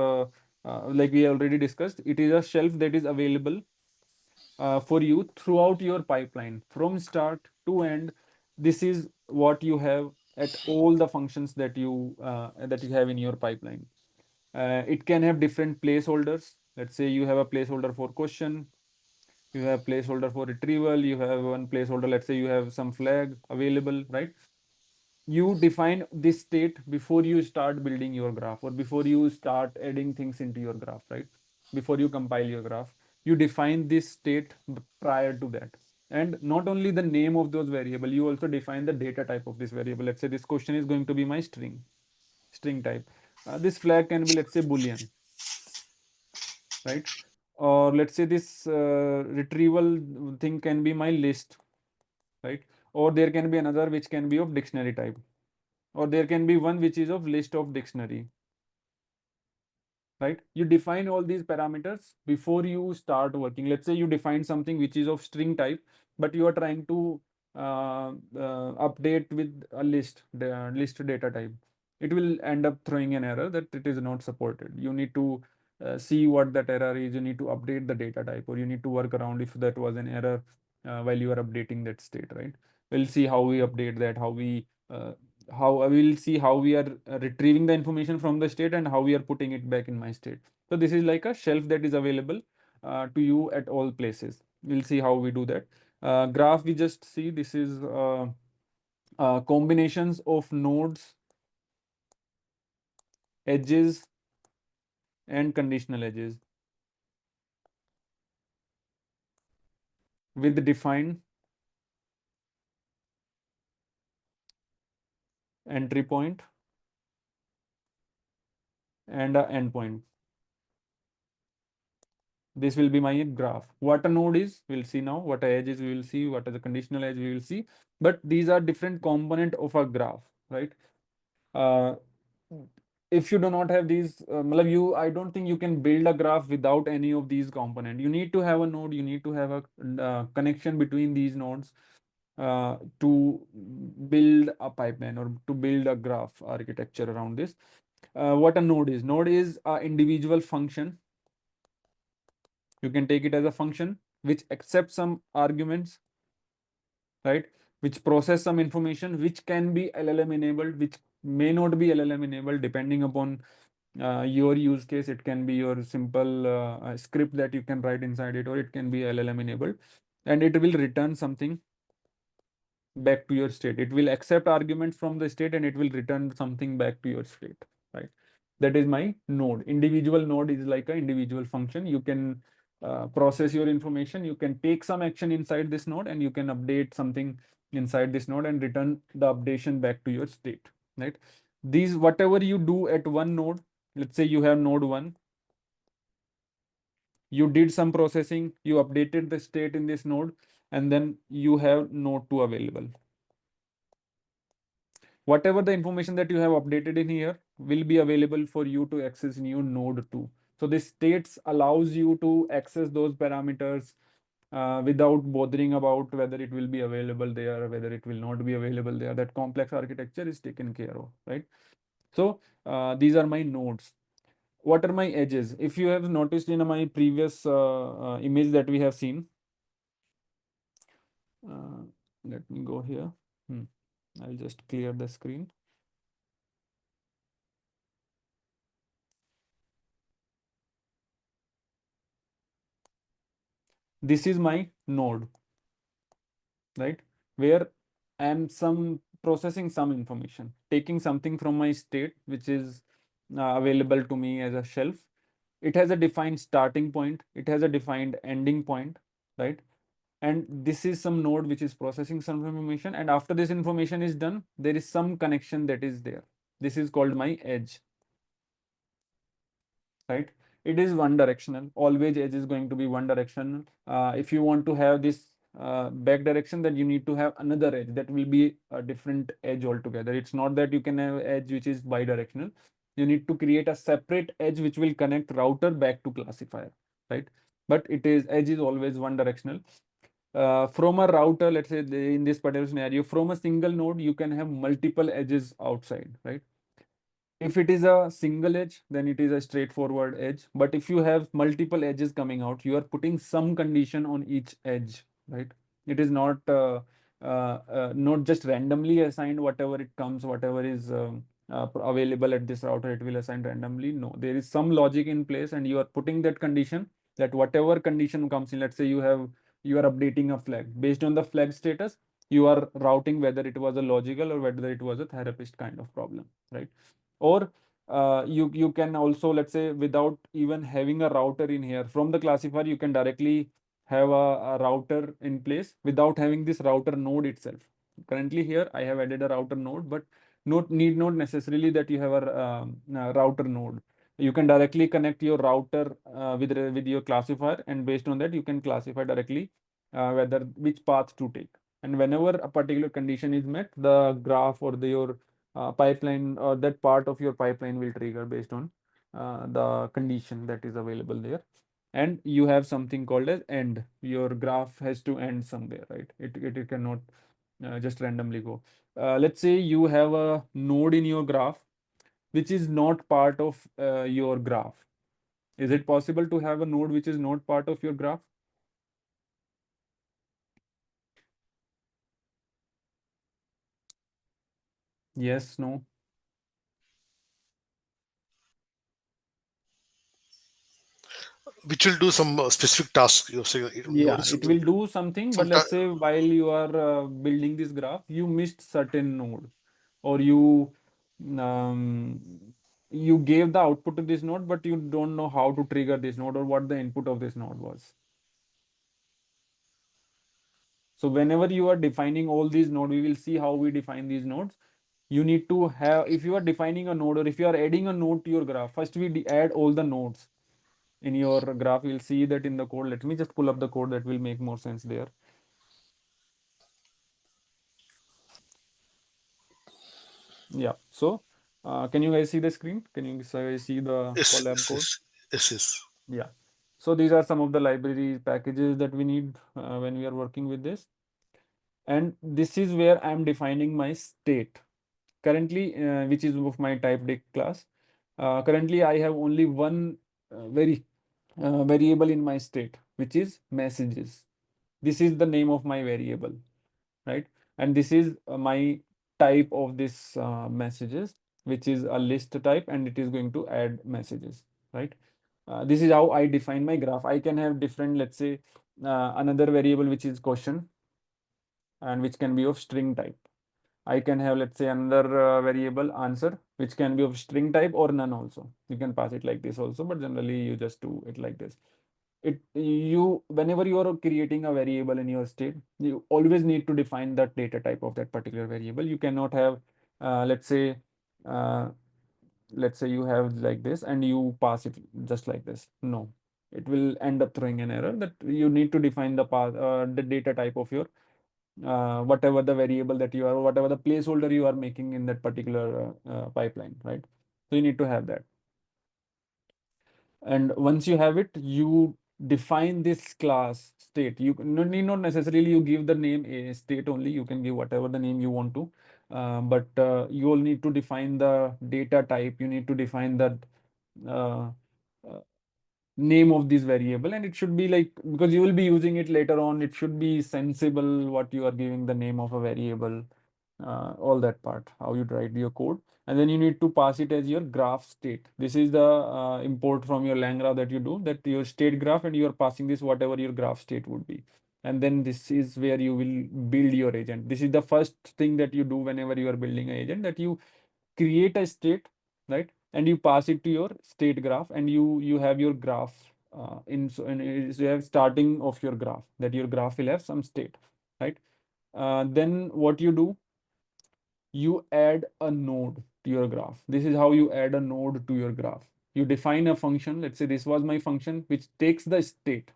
like we already discussed, it is a shelf that is available for you throughout your pipeline from start to end. This is what you have at all the functions that you have in your pipeline. It can have different placeholders. Let's say you have a placeholder for question, you have placeholder for retrieval, you have one placeholder, let's say you have some flag available, right? You define this state before you start building your graph or before you start adding things into your graph, right? Before you compile your graph, you define this state prior to that. And not only the name of those variable, you also define the data type of this variable. Let's say this question is going to be my string type. This flag can be, let's say, Boolean, right? Or let's say this retrieval thing can be my list, right? Or there can be another which can be of dictionary type, or there can be one which is of list of dictionary, right? You define all these parameters before you start working. Let's say you define something which is of string type, but you are trying to update with a list data type. It will end up throwing an error that it is not supported. You need to see what that error is. You need to update the data type, or you need to work around if that was an error while you are updating that state, right? We'll see how we update that, how I will see how we are retrieving the information from the state and how we are putting it back in my state. So this is like a shelf that is available to you at all places. We'll see how we do that. Graph, we just see this is combinations of nodes, edges, and conditional edges with defined entry point and an endpoint. This will be my graph. What a node is, we'll see now. What a edge is, we will see. What is the conditional edge, we will see. But these are different component of a graph, right? Uh, if you do not have these, I don't think you can build a graph without any of these components. You need to have a node, you need to have a connection between these nodes to build a pipeline or to build a graph architecture around this. What a node is? Node is an individual function. You can take it as a function which accepts some arguments, right? Which process some information, which can be LLM enabled, which may not be LLM enabled depending upon your use case. It can be your simple script that you can write inside it, or it can be LLM enabled, and it will return something back to your state. It will accept arguments from the state and it will return something back to your state, right? That is my node. Individual node is like an individual function. You can process your information. You can take some action inside this node and you can update something inside this node and return the updation back to your state, right? These, whatever you do at one node, let's say you have node 1, you did some processing, you updated the state in this node, and then you have node 2 available. Whatever the information that you have updated in here will be available for you to access in your node 2. So this states allows you to access those parameters without bothering about whether it will be available there or whether it will not be available there. That complex architecture is taken care of, right? So these are my nodes. What are my edges? If you have noticed in my previous image that we have seen, uh, let me go here. I'll just clear the screen. This is my node, right? Where I am some processing some information, taking something from my state, which is available to me as a shelf. It has a defined starting point. It has a defined ending point, right? And this is some node which is processing some information. And after this information is done, there is some connection that is there. This is called my edge, right? It is one directional. Always edge is going to be one directional. If you want to have this back direction, then you need to have another edge that will be a different edge altogether. It's not that you can have edge which is bidirectional. You need to create a separate edge which will connect router back to classifier, right? But it is edge is always one directional. From a router, let's say in this particular scenario, from a single node, you can have multiple edges outside, right? If it is a single edge, then it is a straightforward edge. But if you have multiple edges coming out, you are putting some condition on each edge, right? It is not just randomly assigned whatever it comes, whatever is available at this router, it will assign randomly. No, there is some logic in place, and you are putting that condition that whatever condition comes in, let's say you are updating a flag. Based on the flag status, you are routing whether it was a logical or whether it was a therapist kind of problem, right? Or you can also, let's say, without even having a router in here, from the classifier you can directly have a router in place without having this router node itself. Currently here I have added a router node, but need not necessarily that you have a router node. You can directly connect your router with your classifier, and based on that you can classify directly whether which path to take. And whenever a particular condition is met, the graph or your pipeline or that part of your pipeline will trigger based on the condition that is available there. And you have something called as end. Your graph has to end somewhere, right? It cannot just randomly go. Let's say you have a node in your graph which is not part of your graph. Is it possible to have a node which is not part of your graph? Yes, no. which will do some specific task. You're saying Yeah, it will do something, but some let's say while you are building this graph, you missed certain node, or um, you gave the output to this node, but you don't know how to trigger this node or what the input of this node was. So whenever you are defining all these nodes, we will see how we define these nodes. you need to have, if you are defining a node or if you are adding a node to your graph, first we add all the nodes in your graph. You'll see that in the code. Let me just pull up the code, that will make more sense there. Yeah. So can you guys see the screen? Can you guys see the Yes, collab yes, code? yes, yes, yes. Yeah. So these are some of the library packages that we need when we are working with this. And this is where I'm defining my state. Currently, which is of my type dict class. Currently, I have only one variable in my state, which is messages. This is the name of my variable, right? And this is my type of this messages, which is a list type, and it is going to add messages, right? This is how I define my graph. I can have different, let's say, another variable which is question, and which can be of string type. I can have, let's say, another variable answer, which can be of string type or none also. You can pass it like this also, but generally you just do it like this. Whenever you are creating a variable in your state, you always need to define the data type of that particular variable. You cannot have, let's say, uh, you have like this and you pass it just like this. No, it will end up throwing an error. That you need to define the path, the data type of your whatever the variable that you are, or whatever the placeholder you are making in that particular pipeline, right? So you need to have that. And once you have it, you define this class state. You need not necessarily you give the name a state only. You can give whatever the name you want to, but you will need to define the data type. You need to define that uh, uh, name of this variable, and it should be like, because you will be using it later on, it should be sensible what you are giving the name of a variable, all that part, how you write your code. And then you need to pass it as your graph state. This is the import from your lang graph that you do, that your state graph, and you are passing this whatever your graph state would be. And then this is where you will build your agent. This is the first thing that you do whenever you are building an agent, that you create a state, right? And you pass it to your state graph, and you have your graph and you have starting of your graph, that your graph will have some state, right? Then what you do, you add a node to your graph. This is how you add a node to your graph. You define a function. Let's say this was my function, which takes the state.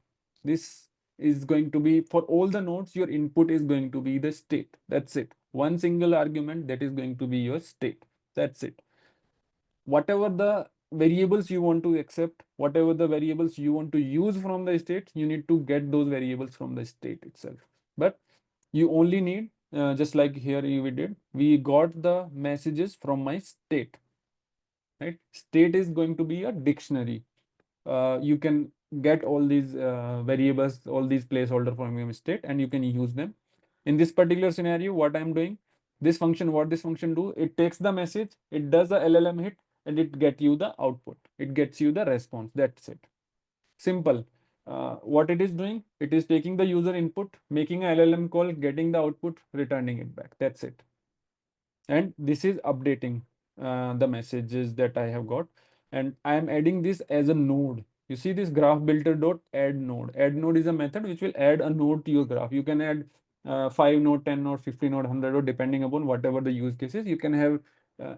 This is going to be for all the nodes, your input is going to be the state. That's it. One single argument, that is going to be your state. That's it. Whatever the variables you want to accept, whatever the variables you want to use from the state, you need to get those variables from the state itself. But you only need, just like here we did, we got the messages from my state, right? State is going to be a dictionary. You can get all these variables, all these placeholder from your state, and you can use them. In this particular scenario, what I'm doing, this function, what this function do, it takes the message, it does the LLM hit, and it get you the output. It gets you the response. That's it. Simple. What it is doing, it is taking the user input, making a LLM call, getting the output, returning it back. That's it. And this is updating the messages that I have got, and I am adding this as a node. You see this graph builder dot add node. Add node is a method which will add a node to your graph. You can add 5 node, 10 node, 50 node, 100 node, depending upon whatever the use case is. You can have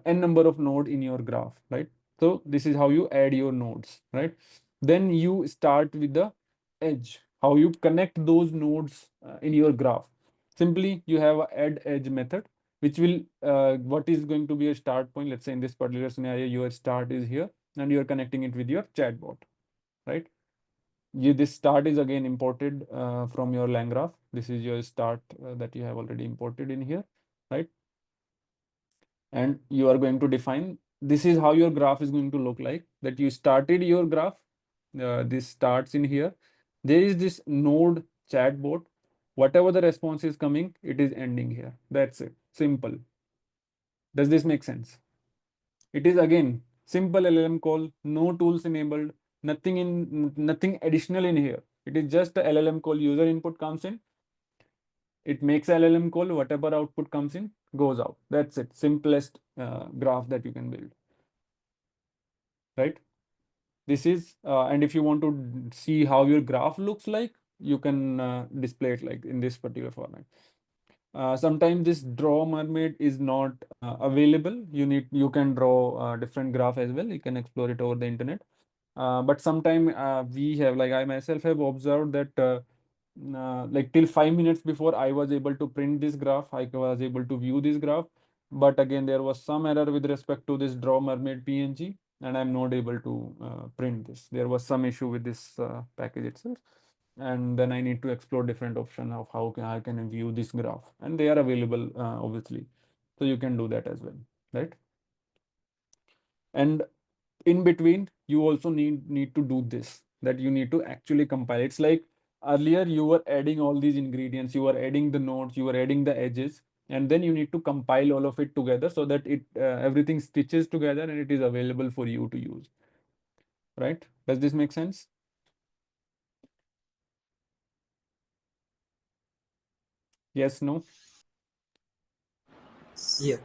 n number of node in your graph, right? So this is how you add your nodes, right? Then you start with the edge, how you connect those nodes in your graph. Simply you have a add edge method, which will what is going to be a start point. Let's say in this particular scenario, your start is here, and you're connecting it with your chatbot, right? This start is again imported from your lang graph. This is your start that you have already imported in here, right? And you are going to define, this is how your graph is going to look like, that you started your graph. This starts in here. There is this node chatbot. Whatever the response is coming, it is ending here. That's it. Simple. Does this make sense? It is again simple LLM call, no tools enabled, nothing additional in here. It is just a LLM call. User input comes in, it makes LLM call, whatever output comes in goes out. That's it. Simplest graph that you can build, right? This is and if you want to see how your graph looks like, you can display it like in this particular format. Sometimes this draw mermaid is not available. You can draw different graph as well. You can explore it over the internet. But sometime we have, like I myself have observed that like till 5 minutes before I was able to print this graph, I was able to view this graph. But again, there was some error with respect to this draw mermaid PNG, and I'm not able to print this. There was some issue with this package itself. And then I need to explore different option of how I can view this graph, and they are available obviously. So you can do that as well, right? And in between, you also need to do this, that you need to actually compile. It's like earlier you were adding all these ingredients, you were adding the nodes, you were adding the edges, and then you need to compile all of it together so that it everything stitches together and it is available for you to use, right? Does this make sense? Yes, no? Yeah.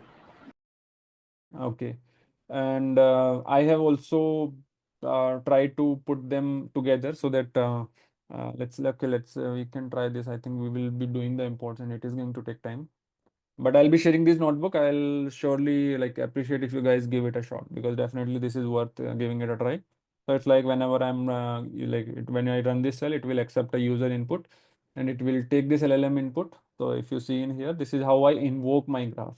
Okay. And I have also tried to put them together so that we can try this. I think we will be doing the imports and it is going to take time. But I'll be sharing this notebook. I'll surely like appreciate if you guys give it a shot, because definitely this is worth giving it a try. So it's like whenever when I run this cell, it will accept a user input and it will take this LLM input. So if you see in here, this is how I invoke my graph.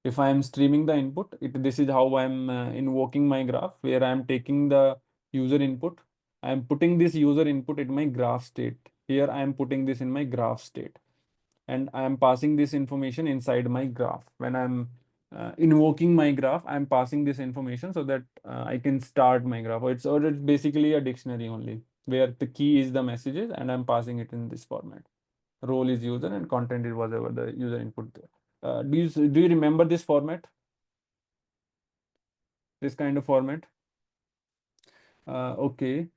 If I am streaming the input, this is how I'm invoking my graph, where I'm taking the user input. I'm putting this user input in my graph state. Here I am putting this in my graph state, and I am passing this information inside my graph. When I'm invoking my graph, I'm passing this information so that I can start my graph. Or it's basically a dictionary only, where the key is the messages, and I'm passing it in this format. Role is user and content is whatever the user input there. Do you remember this format? This kind of format? Okay.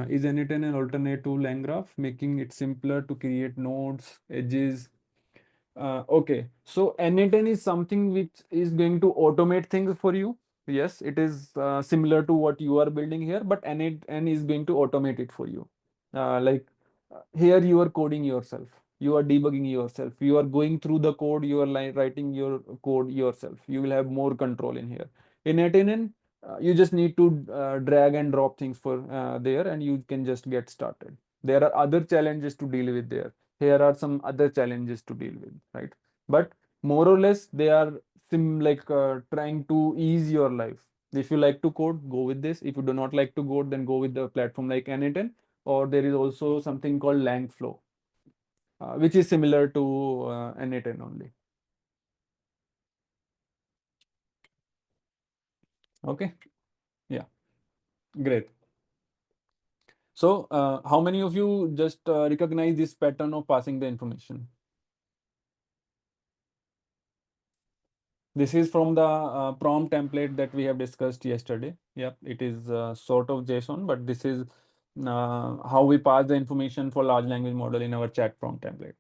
Is Anyten an alternate to LangGraph, making it simpler to create nodes, edges? Okay. So Anyten is something which is going to automate things for you. Yes, it is similar to what you are building here, but Anyten is going to automate it for you. Here you are coding yourself. You are debugging yourself. You are going through the code. You are writing your code yourself. You will have more control in here. In Anyten, you just need to drag and drop things for there, and you can just get started. There are other challenges to deal with there. Here are some other challenges to deal with, right? But more or less, they are trying to ease your life. If you like to code, go with this. If you do not like to code, then go with the platform like Anyten, or there is also something called Langflow, which is similar to Anyten only. Okay, yeah, great. So, how many of you just recognize this pattern of passing the information? This is from the prompt template that we have discussed yesterday. Yep, it is sort of JSON, but this is how we pass the information for large language model in our chat prompt template.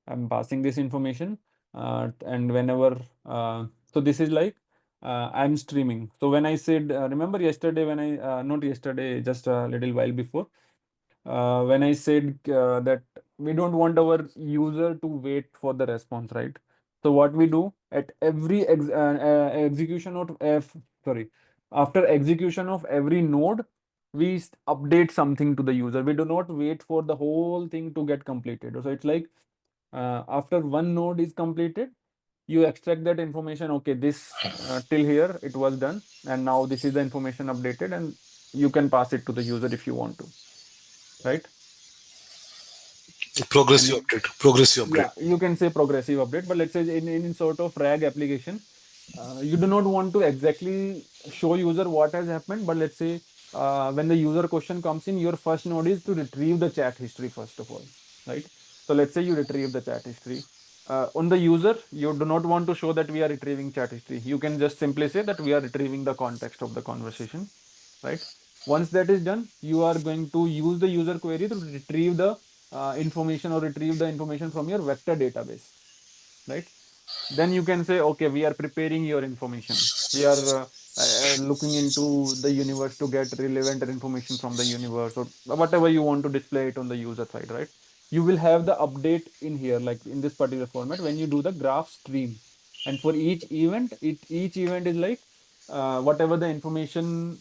I'm passing this information, and whenever so this is like I'm streaming. So when I said, remember yesterday when I not yesterday, just a little while before, when I said that we don't want our user to wait for the response, right? So what we do at every execution of sorry, after execution of every node, we update something to the user. We do not wait for the whole thing to get completed. So it's like after one node is completed, you extract that information. Okay, this till here it was done, and now this is the information updated, and you can pass it to the user if you want to, right? Progressive And update. Progressive upgrade. yeah, you can say progressive update, but let's say in sort of RAG application, you do not want to exactly show user what has happened, but let's say when the user question comes in, your first node is to retrieve the chat history first of all, right? So let's say you retrieve the chat history. On the user, you do not want to show that we are retrieving chat history. You can just simply say that we are retrieving the context of the conversation, right? Once that is done, you are going to use the user query to retrieve the information or retrieve the information from your vector database, right? Then you can say, okay, we are preparing your information. We are looking into the universe to get relevant information from the universe, or whatever you want to display it on the user side, right? you will have the update in here, like in this particular format when you do the graph stream. And for each event is like whatever the information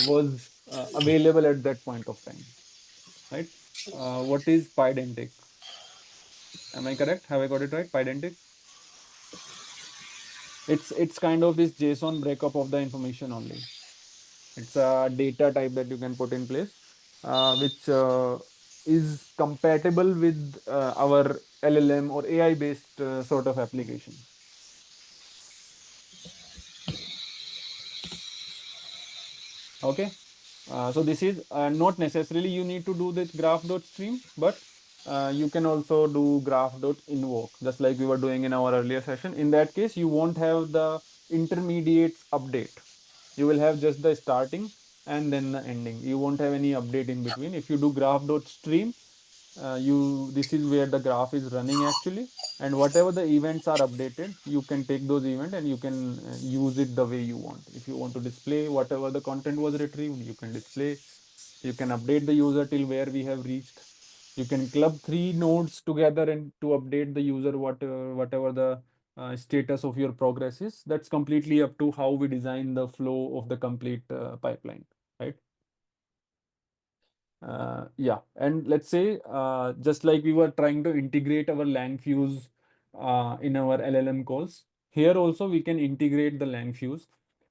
was available at that point of time, right? What is pydentic? Am I correct? Have I got it right? Pydentic? It's kind of this JSON breakup of the information only. It's a data type that you can put in place, which is compatible with our LLM or AI based sort of application. Okay. So this is not necessarily you need to do this graph.stream, but you can also do graph.invoke, just like we were doing in our earlier session. In that case, you won't have the intermediate update. You will have just the starting and then the ending. You won't have any update in between. If you do graph.stream, this is where the graph is running actually, and whatever the events are updated, you can take those events and you can use it the way you want. If you want to display whatever the content was retrieved, you can display. You can update the user till where we have reached. You can club three nodes together and to update the user whatever the status of your progress is. That's completely up to how we design the flow of the complete pipeline, right? Yeah, and let's say just like we were trying to integrate our LangFuse in our LLM calls, here also we can integrate the LangFuse,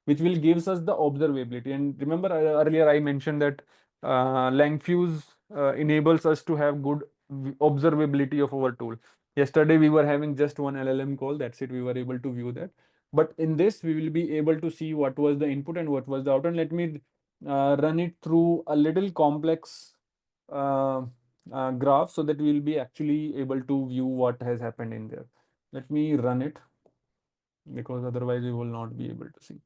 which will gives us the observability. And remember earlier I mentioned that LangFuse enables us to have good observability of our tool. Yesterday we were having just one LLM call, that's it, we were able to view that. But in this we will be able to see what was the input and what was the output. And let me run it through a little complex uh, graph so that we'll be actually able to view what has happened in there. Let me run it because otherwise we will not be able to see.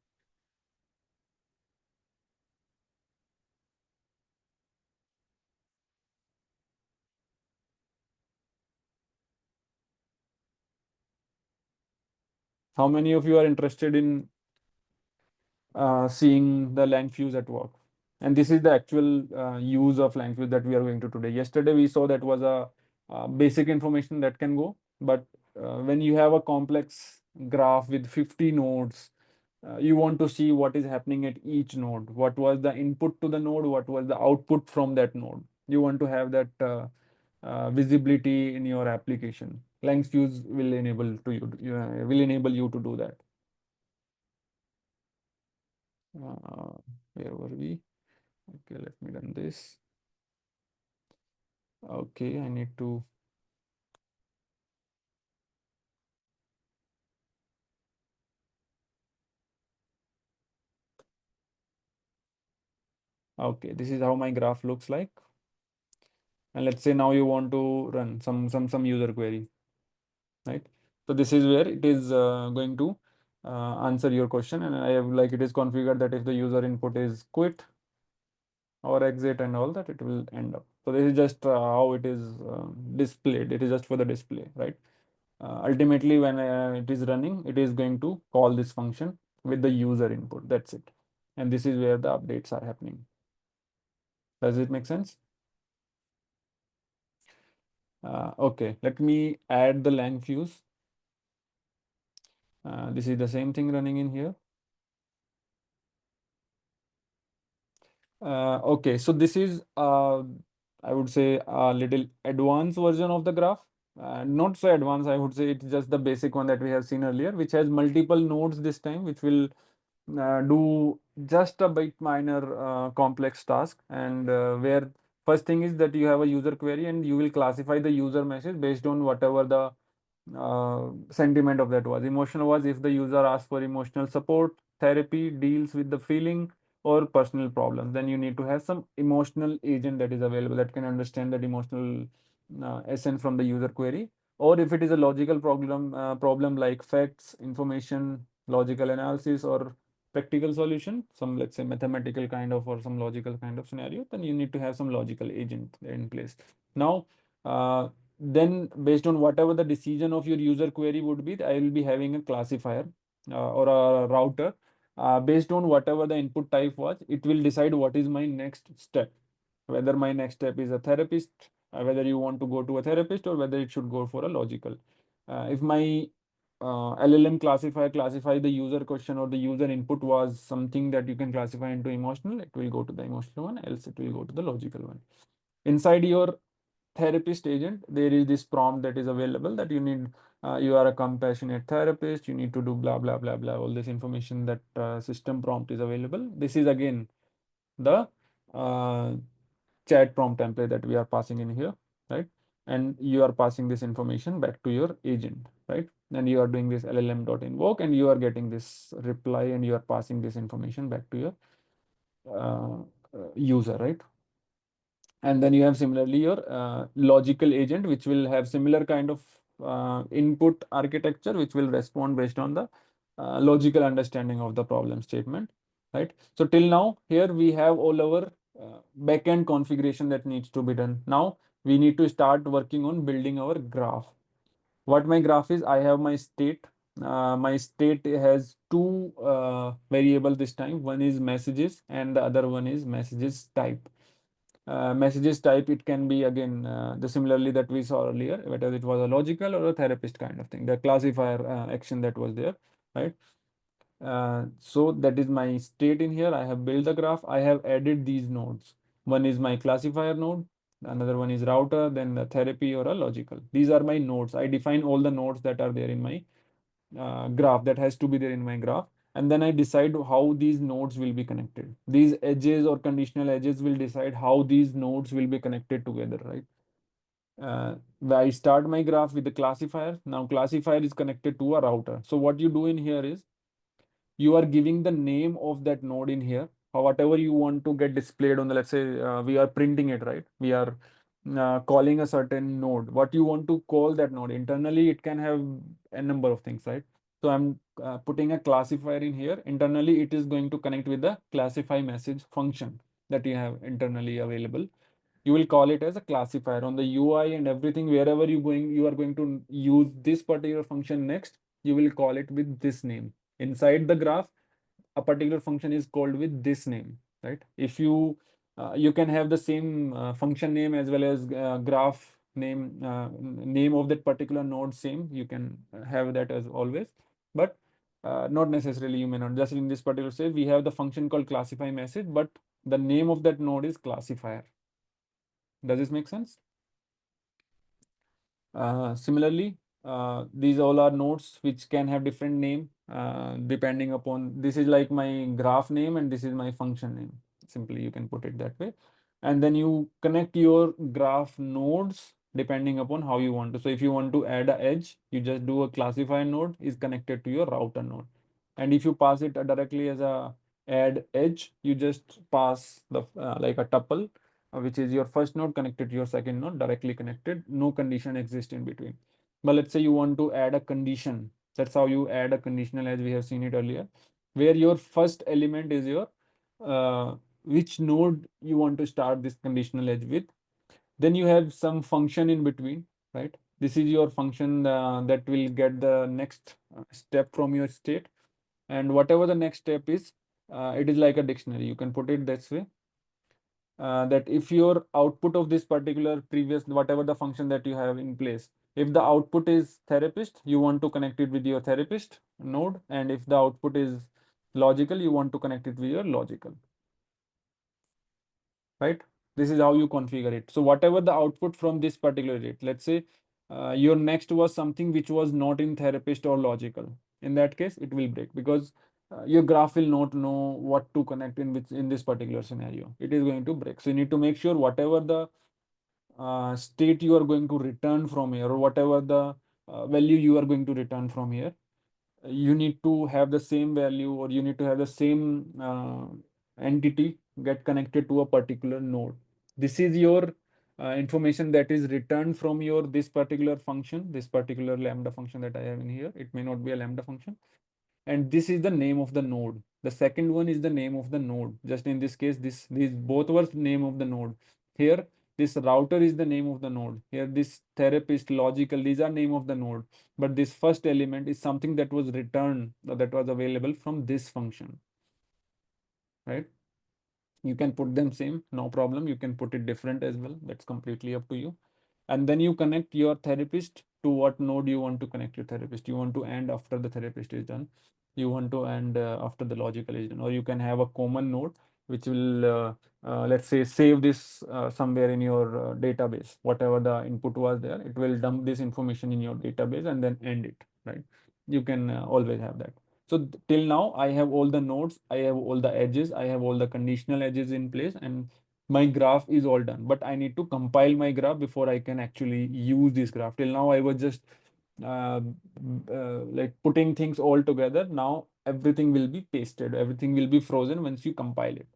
How many of you are interested in seeing the LangFuse at work? And this is the actual use of LangFuse that we are going to today. Yesterday we saw that was a basic information that can go, but when you have a complex graph with 50 nodes, you want to see what is happening at each node. What was the input to the node? What was the output from that node? You want to have that visibility in your application. LangFuse will enable you to do that. Uh, where were we? Okay, let me run this. Okay, I need to. Okay, this is how my graph looks like. And let's say now you want to run some user query, right? So this is where it is going to answer your question, and I have like it is configured that if the user input is quit or exit and all that, it will end up. So this is just how it is displayed. It is just for the display, right? Ultimately, when it is running, it is going to call this function with the user input. That's it. And this is where the updates are happening. Does it make sense? Okay, let me add the LangFuse. This is the same thing running in here. Okay, so this is, I would say, a little advanced version of the graph. Not so advanced, I would say it's just the basic one that we have seen earlier, which has multiple nodes this time, which will do just a bit minor complex task. And where first thing is that you have a user query and you will classify the user message based on whatever the sentiment of that was. Emotional was if the user asks for emotional support, therapy, deals with the feeling, or personal problems. Then you need to have some emotional agent that is available that can understand that emotional essence from the user query. Or if it is a logical problem like facts, information, logical analysis, or practical solution, some let's say mathematical kind of or some logical kind of scenario, then you need to have some logical agent in place. Now, then based on whatever the decision of your user query would be, I will be having a classifier or a router. Based on whatever the input type was, it will decide what is my next step. Whether my next step is a therapist, whether you want to go to a therapist or whether it should go for a logical. If my LLM classify the user question or the user input was something that you can classify into emotional, it will go to the emotional one, else it will go to the logical one. Inside your therapist agent, there is this prompt that is available that you need, you are a compassionate therapist, you need to do blah, blah, blah, blah, all this information that system prompt is available. This is again the uh, chat prompt template that we are passing in here, right? And you are passing this information back to your agent, right? And you are doing this llm.invoke and you are getting this reply and you are passing this information back to your user, right? And then you have similarly your logical agent, which will have similar kind of input architecture, which will respond based on the logical understanding of the problem statement, right? So till now, here we have all our backend configuration that needs to be done. Now we need to start working on building our graph. What my graph is, I have my state. My state has two variable this time. One is messages and the other one is messages type. Messages type, it can be again the similarly that we saw earlier, whether it was a logical or a therapist kind of thing, the classifier action that was there, right? So that is my state in here. I have built the graph. I have added these nodes. One is my classifier node, another one is router, then the therapy or a logical. These are my nodes. I define all the nodes that are there in my graph, that has to be there in my graph. And then I decide how these nodes will be connected. These edges or conditional edges will decide how these nodes will be connected together, right? I start my graph with the classifier. Now classifier is connected to a router. So what you do in here is you are giving the name of that node in here, or whatever you want to get displayed on the, let's say we are printing it, right? We are calling a certain node. What you want to call that node internally, it can have a number of things, right? So I'm putting a classifier in here. Internally, it is going to connect with the classify message function that you have internally available. You will call it as a classifier on the UI and everything. Wherever you are going to use this particular function next, you will call it with this name. Inside the graph, a particular function is called with this name, right? If you you can have the same function name as well as graph name of that particular node same. You can have that as always, but not necessarily. You may not. Just in this particular case, we have the function called classify message, but the name of that node is classifier. Does this make sense? Similarly, these all are nodes which can have different name depending upon, this is like my graph name and this is my function name. Simply, you can put it that way. And then you connect your graph nodes depending upon how you want to. So if you want to add a edge, you just do a classifier node is connected to your router node. And if you pass it directly as a add edge, you just pass the like a tuple, which is your first node connected to your second node, directly connected, no condition exists in between. But let's say you want to add a condition. That's how you add a conditional, as we have seen it earlier, where your first element is your which node you want to start this conditional edge with. Then you have some function in between, right? This is your function that will get the next step from your state. And whatever the next step is, it is like a dictionary. You can put it this way, that if your output of this particular previous, whatever the function that you have in place, if the output is therapist, you want to connect it with your therapist node. And if the output is logical, you want to connect it with your logical, right? This is how you configure it. So whatever the output from this particular rate, let's say your next was something which was not in therapist or logical. In that case, it will break because your graph will not know what to connect in which in this particular scenario. It is going to break. So you need to make sure whatever the state you are going to return from here, or whatever the value you are going to return from here, you need to have the same value, or you need to have the same entity get connected to a particular node. This is your information that is returned from your this particular function, this particular lambda function that I have in here. It may not be a lambda function. And this is the name of the node. The second one is the name of the node. Just in this case, these both were name of the node. Here, this router is the name of the node. Here, this therapist, logical, these are name of the node. But this first element is something that was returned, that was available from this function, right? You can put them same, no problem. You can put it different as well. That's completely up to you. And then you connect your therapist to what node you want to connect your therapist. You want to end after the therapist is done. You want to end after the logical is done. Or you can have a common node which will, let's say, save this somewhere in your database. Whatever the input was there, it will dump this information in your database and then end it, right? You can always have that. So till now, I have all the nodes, I have all the edges, I have all the conditional edges in place, and my graph is all done. But I need to compile my graph before I can actually use this graph. Till now, I was just like putting things all together. Now everything will be pasted, everything will be frozen once you compile it.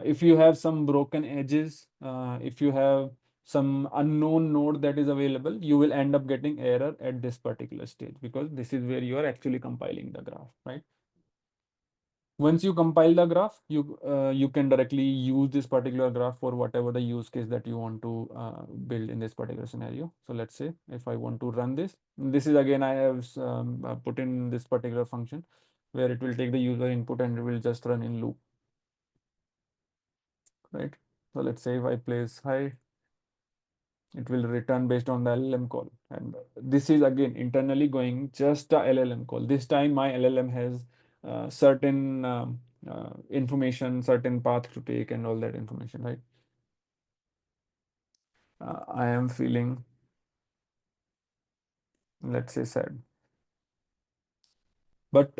If you have some broken edges, if you have some unknown node that is available, you will end up getting error at this particular stage because this is where you are actually compiling the graph, right? Once you compile the graph, you can directly use this particular graph for whatever the use case that you want to build in this particular scenario. So let's say if I want to run this is again I have put in this particular function where it will take the user input and it will just run in loop, right? So let's say if I place hi, it will return based on the LLM call. And this is again internally going just a LLM call. This time my LLM has certain information, certain path to take and all that information, right? I am feeling, let's say, sad. But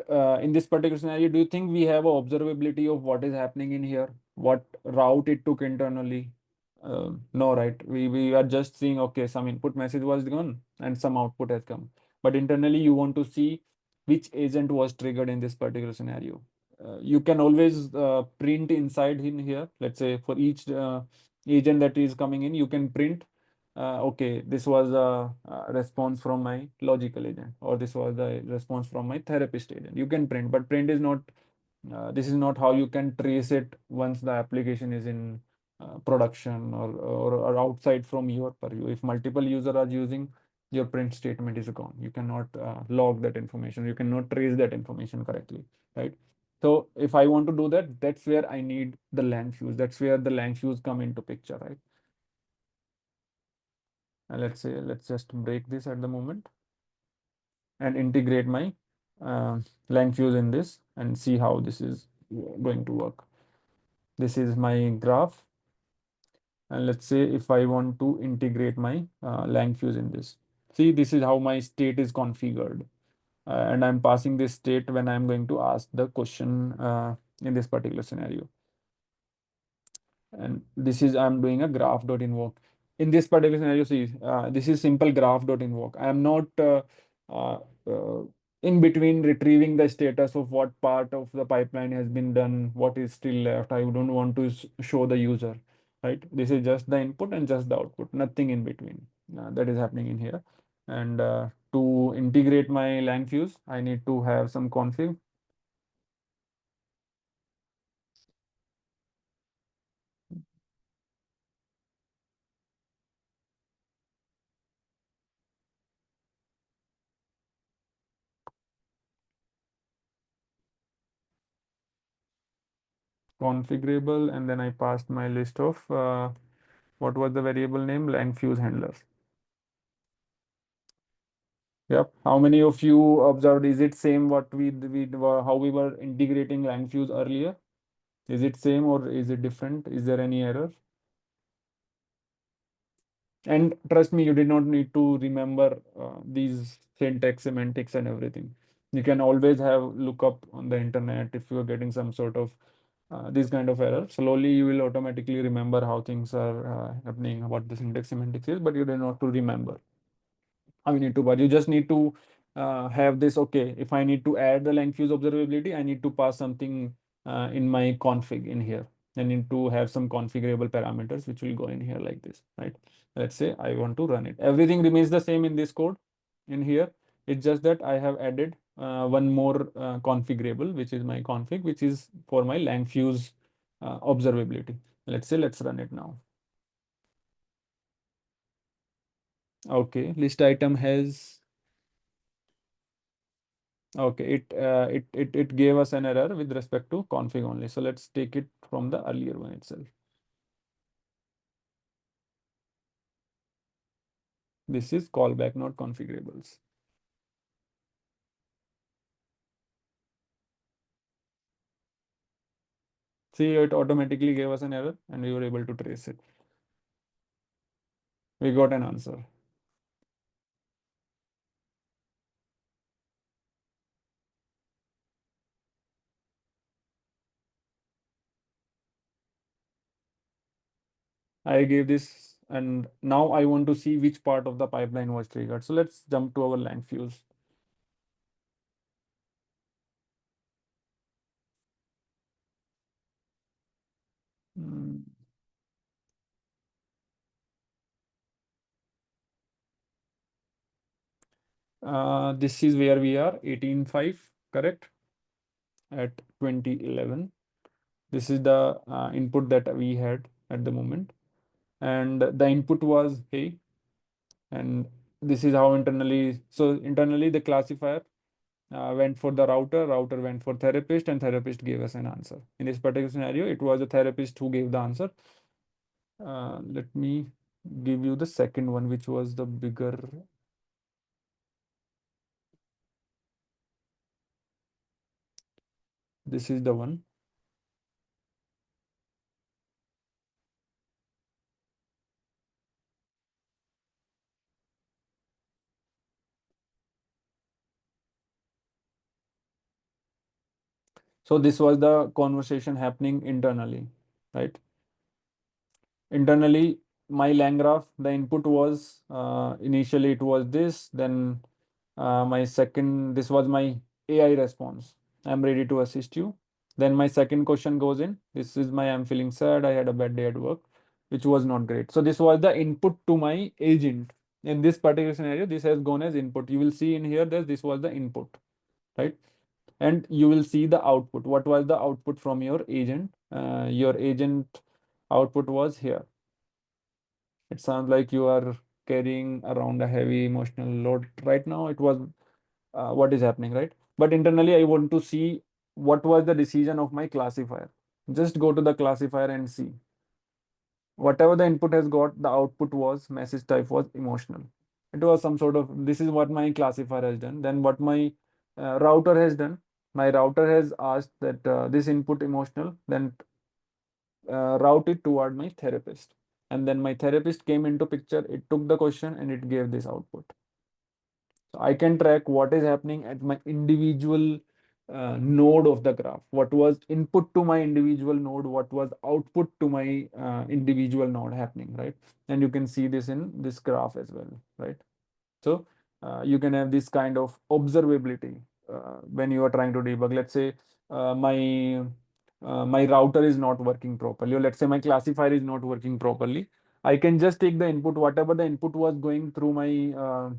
in this particular scenario, do you think we have a observability of what is happening in here? What route it took internally? No, right? We are just seeing, okay, some input message was gone and some output has come. But internally, you want to see which agent was triggered in this particular scenario. You can always print inside in here. Let's say for each agent that is coming in, you can print, okay, this was a response from my logical agent, or this was the response from my therapist agent. You can print, but print is not, this is not how you can trace it once the application is in production or outside from your purview. If multiple users are using, your print statement is gone. You cannot log that information. You cannot trace that information correctly, right? So if I want to do that, that's where I need the lang fuse. That's where the lang fuse come into picture, right? And let's say, let's just break this at the moment and integrate my lang fuse in this and see how this is going to work. This is my graph. And let's say if I want to integrate my lang fuse in this. See, this is how my state is configured. And I'm passing this state when I'm going to ask the question in this particular scenario. And this is, I'm doing a graph.invoke. In this particular scenario, see, this is simple graph.invoke. I am not uh, uh, in between retrieving the status of what part of the pipeline has been done, what is still left. I don't want to show the user, right? This is just the input and just the output, nothing in between. That is happening in here. And to integrate my lang fuse, I need to have some config. Configurable, and then I passed my list of what was the variable name? Lang fuse handler. Yep. How many of you observed? Is it same what we were, how we were integrating lang fuse earlier? Is it same or is it different? Is there any error? And trust me, you did not need to remember these syntax, semantics, and everything. You can always have look up on the internet if you are getting some sort of this kind of error. Slowly, you will automatically remember how things are happening, what the syntax semantics is, but you don't have to remember how you need to. But you just need to have this. Okay, if I need to add the lang fuse observability, I need to pass something in my config in here. I need to have some configurable parameters which will go in here like this, right? Let's say I want to run it. Everything remains the same in this code in here. It's just that I have added one more configurable, which is my config, which is for my lang fuse observability. Let's say, let's run it now. Okay, list item has Okay, it gave us an error with respect to config only. So let's take it from the earlier one itself. This is callback, not configurables. See, it automatically gave us an error and we were able to trace it. We got an answer. I gave this, and now I want to see which part of the pipeline was triggered. So let's jump to our lang fuse. Mm, this is where we are, 18.5, correct? At 2011. This is the input that we had at the moment. And the input was hey, and this is how internally, so internally the classifier went for the router went for therapist, and therapist gave us an answer. In this particular scenario, it was the therapist who gave the answer. Let me give you the second one, which was the bigger. This is the one. So this was the conversation happening internally, right? Internally, my lang graph, the input was initially it was this, then this was my AI response. I'm ready to assist you. Then my second question goes in. This is my I'm feeling sad. I had a bad day at work, which was not great. So this was the input to my agent. In this particular scenario, this has gone as input. You will see in here that this was the input, right? And you will see the output. What was the output from your agent? Your agent output was here. It sounds like you are carrying around a heavy emotional load right now. It was what is happening, right? But internally, I want to see what was the decision of my classifier. Just go to the classifier and see. Whatever the input has got, the output was message type was emotional. It was some sort of, this is what my classifier has done. Then what my router has done. My router has asked that this input emotional, then route it toward my therapist. And then my therapist came into picture. It took the question and it gave this output. So I can track what is happening at my individual node of the graph. What was input to my individual node, what was output to my individual node happening, right? And you can see this in this graph as well, right? So you can have this kind of observability when you are trying to debug. Let's say my router is not working properly, or let's say my classifier is not working properly. I can just take the input, whatever the input was going through my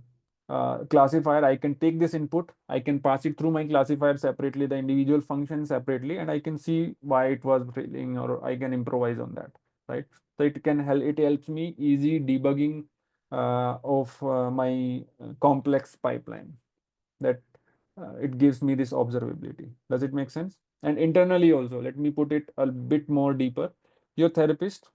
classifier. I can take this input, I can pass it through my classifier separately, the individual function separately, and I can see why it was failing, or I can improvise on that, right? So it can help. It helps me easy debugging of my complex pipeline, that it gives me this observability. Does it make sense? And internally also, let me put it a bit more deeper. Your therapist,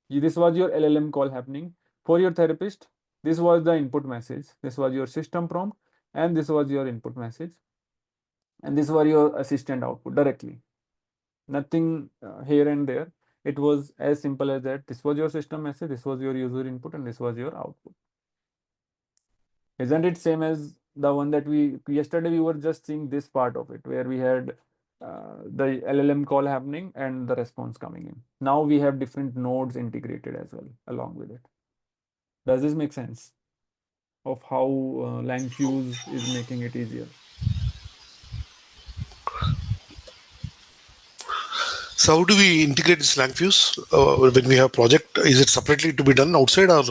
this was your LLM call happening. For your therapist, this was the input message. This was your system prompt, and this was your input message. And this was your assistant output directly. Nothing here and there. It was as simple as that. This was your system message, this was your user input, and this was your output. Isn't it same as the one that we yesterday we were just seeing this part of it where we had the LLM call happening and the response coming in. Now we have different nodes integrated as well along with it. Does this make sense of how LangFuse is making it easier? So how do we integrate this LangFuse when we have project? Is it separately to be done outside or?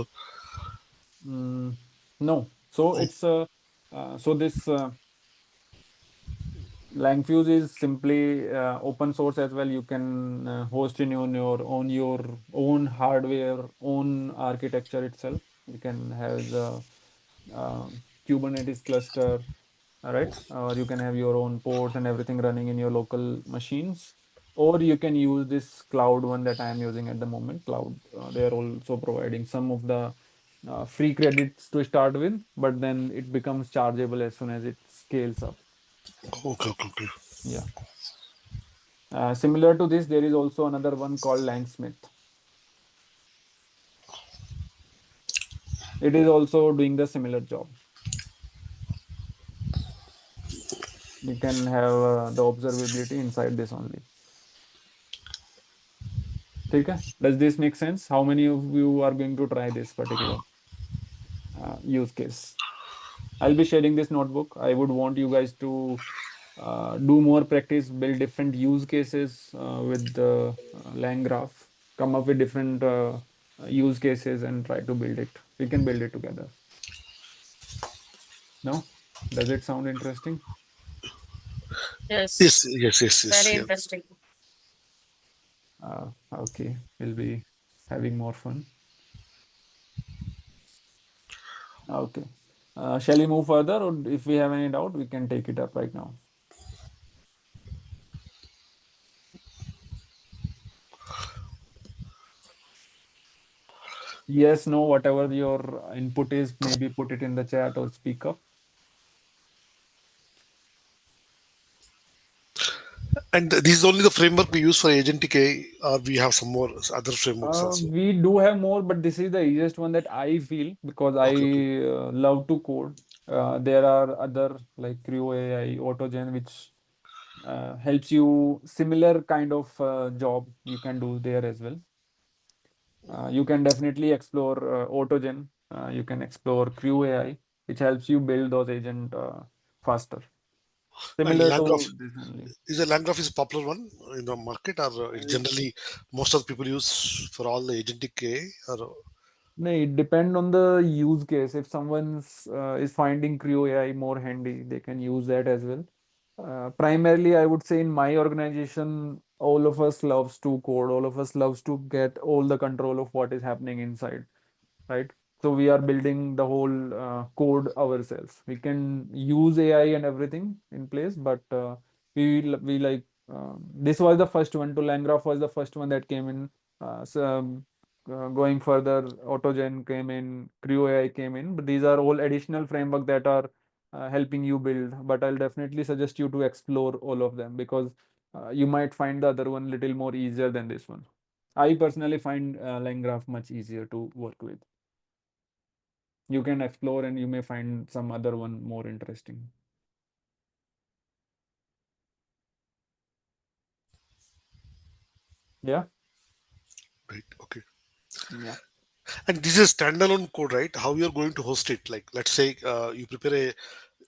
No. So it's so this LangFuse is simply open source as well. You can host in on your own hardware, own architecture itself. You can have the uh, Kubernetes cluster. all right? Or you can have your own ports and everything running in your local machines, or you can use this cloud one that I am using at the moment. Cloud, they are also providing some of the free credits to start with, but then it becomes chargeable as soon as it scales up. Okay, okay, okay. Yeah. Similar to this, there is also another one called Langsmith. It is also doing the similar job. You can have the observability inside this only. Okay? Does this make sense? How many of you are going to try this particular use case? I'll be sharing this notebook. I would want you guys to do more practice, build different use cases with the Lang graph, come up with different use cases and try to build it. We can build it together. No? Does it sound interesting? Yes, Yes, yes, yes, yes. very Yeah. interesting. Okay, we'll be having more fun. Okay. Shall we move further, or if we have any doubt, we can take it up right now? Yes, no, whatever your input is, maybe put it in the chat or speak up. And this is only the framework we use for agentic AI, or we have some more other frameworks also. We do have more, but this is the easiest one that I feel because I Okay, okay. love to code. There are other like Creo AI, AutoGen, which helps you similar kind of job you can do there as well. You can definitely explore AutoGen. You can explore Creo AI, which helps you build those agent faster. And Similar Landgraph, to this only. is a Landgraph is a popular one in the market, or it's generally most of the people use for all the agentic AI, or No, it depend on the use case. If someone's is finding Creo AI more handy, they can use that as well. Primarily, I would say in my organization, all of us loves to code. All of us loves to get all the control of what is happening inside, right? So we are building the whole code ourselves. We can use AI and everything in place, but we like this was the first one. To Langgraph was the first one that came in. Going further, AutoGen came in, Creo AI came in, but these are all additional framework that are helping you build. But I'll definitely suggest you to explore all of them because you might find the other one little more easier than this one. I personally find LangGraph much easier to work with. You can explore and you may find some other one more interesting. Yeah. right? Okay. Yeah. And this is standalone code, right? How you're going to host it? Like, let's say you prepare a,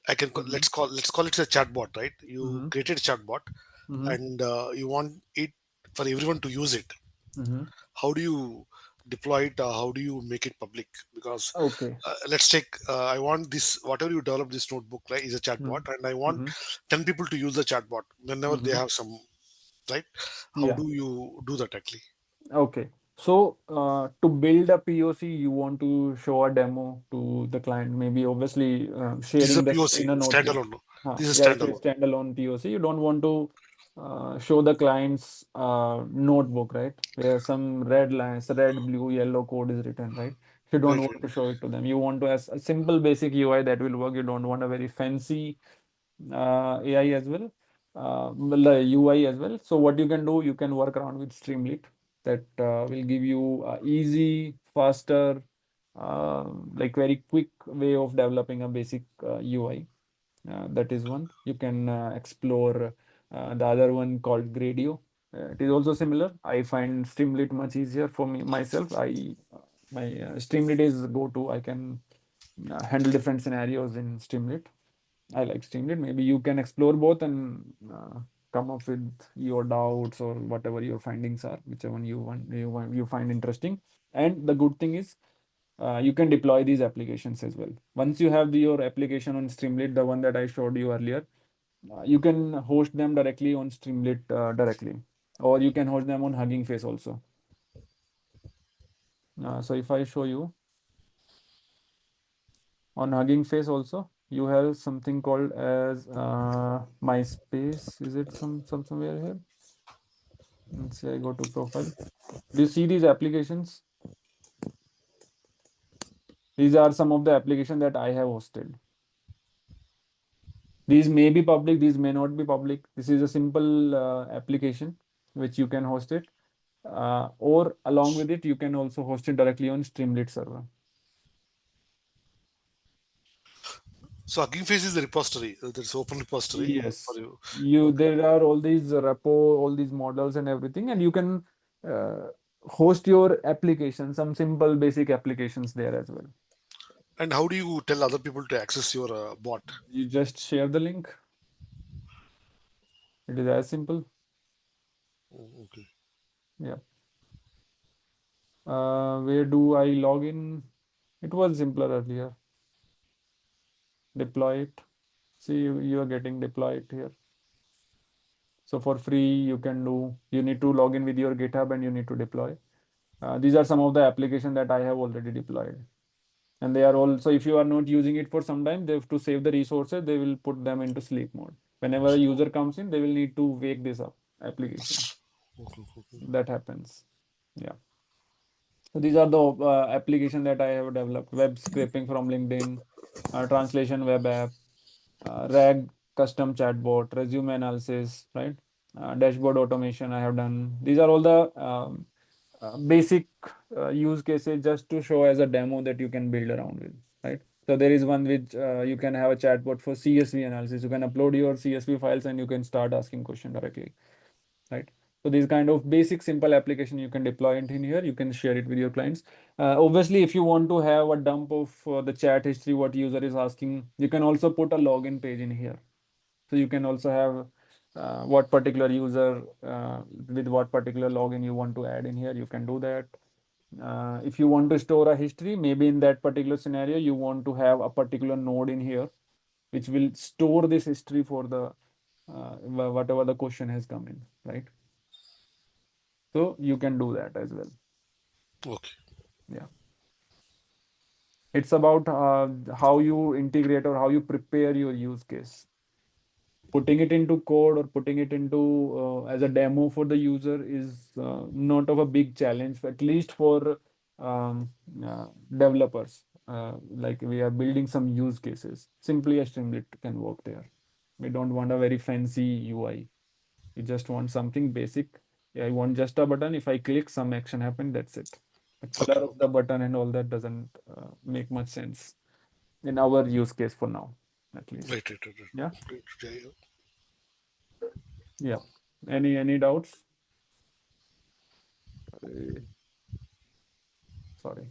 Mm-hmm. let's call it a chatbot, right? You Mm-hmm. created a chatbot, Mm-hmm. and you want it for everyone to use it. Mm-hmm. How do you deploy it? How do you make it public? Because Okay. let's take I want this, whatever you develop this notebook, right, is a chatbot, Mm-hmm. and I want Mm-hmm. 10 people to use the chatbot whenever they Mm-hmm. have some, right? How Yeah. do you do that actually? Okay. So to build a POC, you want to show a demo to the client, maybe obviously This is a sharing this POC in a notebook. standalone. Huh. This is Yeah, it is standalone. standalone POC. You don't want to show the client's notebook, right? Where some red lines, red, blue, yellow code is written, right? You don't Right, right. want to show it to them. You want to have a simple basic UI that will work. You don't want a very fancy AI as well, well, UI as well. So what you can do, you can work around with Streamlit that will give you easy, faster, like very quick way of developing a basic UI. That is one. You can explore the other one called Gradio. It is also similar. I find Streamlit much easier for me myself. My Streamlit is go-to. I can handle different scenarios in Streamlit. I like Streamlit. Maybe you can explore both and come up with your doubts or whatever your findings are, whichever one you find interesting. And the good thing is, you can deploy these applications as well. Once you have your application on Streamlit, the one that I showed you earlier, you can host them directly on Streamlit directly, or you can host them on Hugging Face also. So if I show you on Hugging Face also, you have something called as MySpace. Is it somewhere here? Let's say I go to profile. Do you see these applications? These are some of the applications that I have hosted. These may be public, these may not be public. This is a simple application which you can host it. Or along with it, you can also host it directly on Streamlit server. So Hugging Face is the repository. There's open repository for Yes, you. Okay. there are all these repo, all these models and everything, and you can host your application, some simple basic applications there as well. And how do you tell other people to access your bot? You just share the link. It is as simple. Oh, okay. Yeah. Where do I log in? It was simpler earlier. Deploy it. See, you are getting deployed here. So for free, you need to log in with your GitHub and you need to deploy. These are some of the applications that I have already deployed. And they are also, if you are not using it for some time, they have to save the resources, they will put them into sleep mode. Whenever a user comes in, they will need to wake this up application. Okay, okay. That happens. Yeah. So these are the application that I have developed: web scraping from LinkedIn, translation web app, RAG custom chatbot, resume analysis, right? Dashboard automation I have done. These are all the basic use cases just to show as a demo that you can build around with, right? So there is one which you can have a chatbot for CSV analysis. You can upload your CSV files and you can start asking question directly, right? So these kind of basic simple application you can deploy it in here. You can share it with your clients. Obviously, if you want to have a dump of the chat history, what user is asking, you can also put a login page in here. So you can also have what particular user with what particular login you want to add in here. You can do that. If you want to store a history, maybe in that particular scenario, you want to have a particular node in here, which will store this history for the whatever the question has come in, right? So you can do that as well. Okay. Yeah. It's about how you integrate or how you prepare your use case. Putting it into code or putting it into as a demo for the user is not of a big challenge, at least for um, developers. Like we are building some use cases. Simply a Streamlit can work there. We don't want a very fancy UI. We just want something basic. I want just a button. If I click, some action happen. That's it. The Okay. color of the button and all that doesn't make much sense in our use case for now, at least. Right. Yeah. Great. Yeah, yeah. Yeah. Any doubts? Uh, Sorry.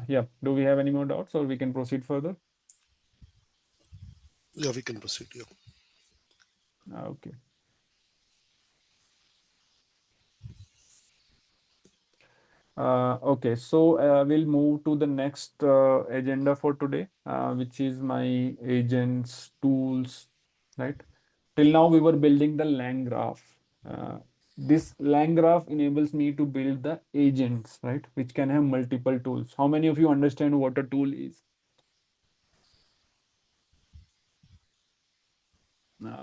Yeah. Do we have any more doubts or we can proceed further? Yeah, we can proceed. Yeah. Okay. Okay, so we'll move to the next agenda for today, which is my agents, tools, right? Till now, we were building the lang graph. This lang graph enables me to build the agents, right? Which can have multiple tools. How many of you understand what a tool is?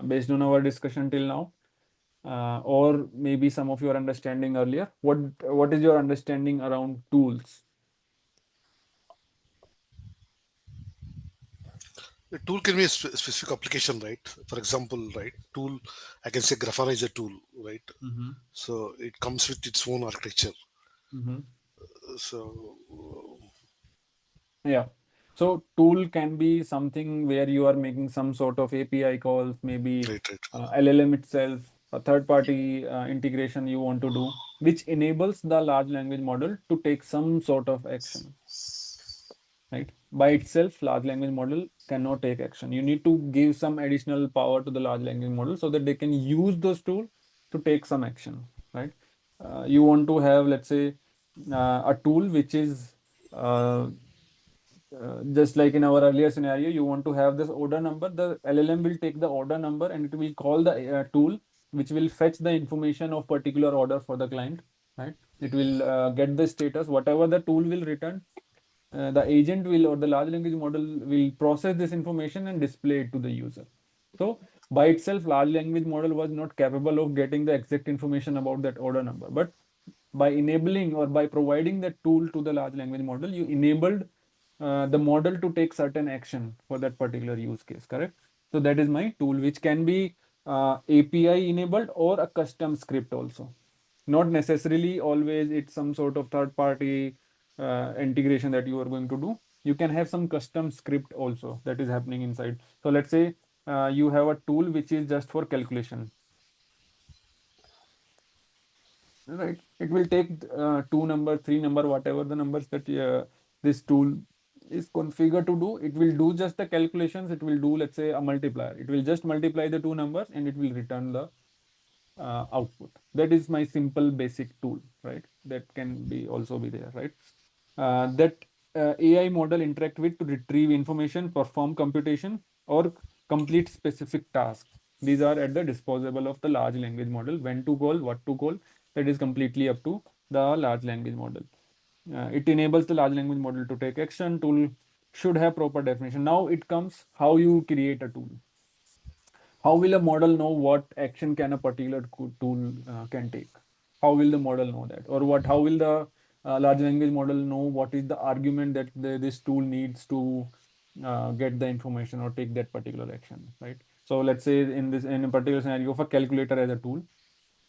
Based on our discussion till now, or maybe some of your understanding earlier. What is your understanding around tools? A tool can be a specific application, right? For example, right, tool, I can say Grafana is a tool, right? Mm-hmm. So it comes with its own architecture. Mm-hmm. So Yeah. So tool can be something where you are making some sort of API calls, maybe right. LLM itself, a third party integration you want to do, which enables the large language model to take some sort of action, right? By itself, large language model cannot take action. You need to give some additional power to the large language model so that they can use those tools to take some action, right? You want to have, let's say, a tool which is just like in our earlier scenario, you want to have this order number. The LLM will take the order number and it will call the tool, which will fetch the information of particular order for the client, right? It will get the status, whatever the tool will return. The agent will, or the large language model will process this information and display it to the user. So by itself, large language model was not capable of getting the exact information about that order number. But by enabling or by providing that tool to the large language model, you enabled the model to take certain action for that particular use case, correct? So that is my tool, which can be API enabled or a custom script also. Not necessarily always it's some sort of third party integration that you are going to do. You can have some custom script also that is happening inside. So let's say you have a tool which is just for calculation, right? It will take two number, three number, whatever the numbers that this tool is configured to do. It will do just the calculations. It will do, let's say, a multiplier. It will just multiply the two numbers and it will return the output. That is my simple basic tool, right? That can be also be there, right? That AI model interact with to retrieve information, perform computation, or complete specific tasks. These are at the disposable of the large language model. When to call, what to call, that is completely up to the large language model. It enables the large language model to take action. Tool should have proper definition. Now it comes how you create a tool. How will a model know what action can a particular tool can take? How will the model know that? Or what? How will the large language model know what is the argument that this tool needs to get the information or take that particular action, right? So let's say in a particular scenario of a calculator as a tool,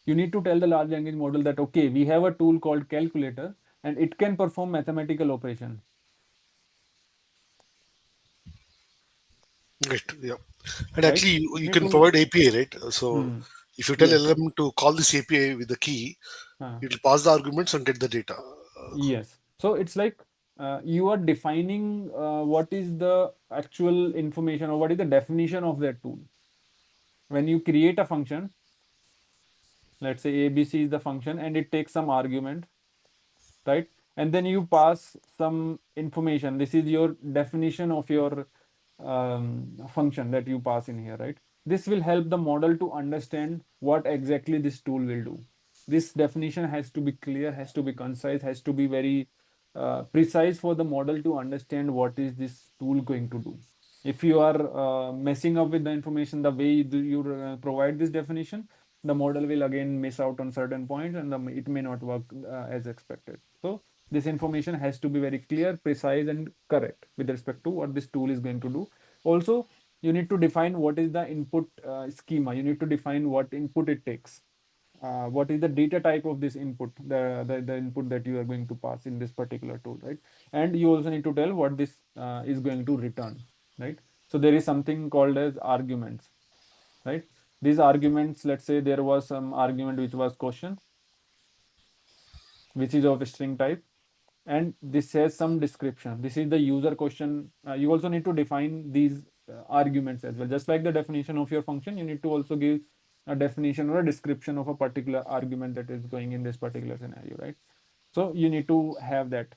you need to tell the large language model that okay, we have a tool called calculator and it can perform mathematical operation, Great. Yeah. And right? actually, You you need can to. provide API, right? So Hmm, if you tell yes. LLM to call this API with the key, uh, it will pass the arguments and get the data. Yes. So it's like you are defining what is the actual information or what is the definition of that tool. When you create a function, let's say ABC is the function and it takes some argument, right? And then you pass some information. This is your definition of your function that you pass in here, right? This will help the model to understand what exactly this tool will do. This definition has to be clear, has to be concise, has to be very precise for the model to understand what is this tool going to do. If you are messing up with the information the way you provide this definition, the model will again miss out on certain points and it may not work as expected. So this information has to be very clear, precise, and correct with respect to what this tool is going to do. Also, you need to define what is the input schema. You need to define what input it takes. What is the data type of this input, the input that you are going to pass in this particular tool, right? And you also need to tell what this is going to return, right? So there is something called as arguments, right? These arguments, let's say there was some argument which was question, which is of a string type, and this has some description. This is the user question. You also need to define these arguments as well. Just like the definition of your function, you need to also give a definition or a description of a particular argument that is going in this particular scenario, right? So you need to have that.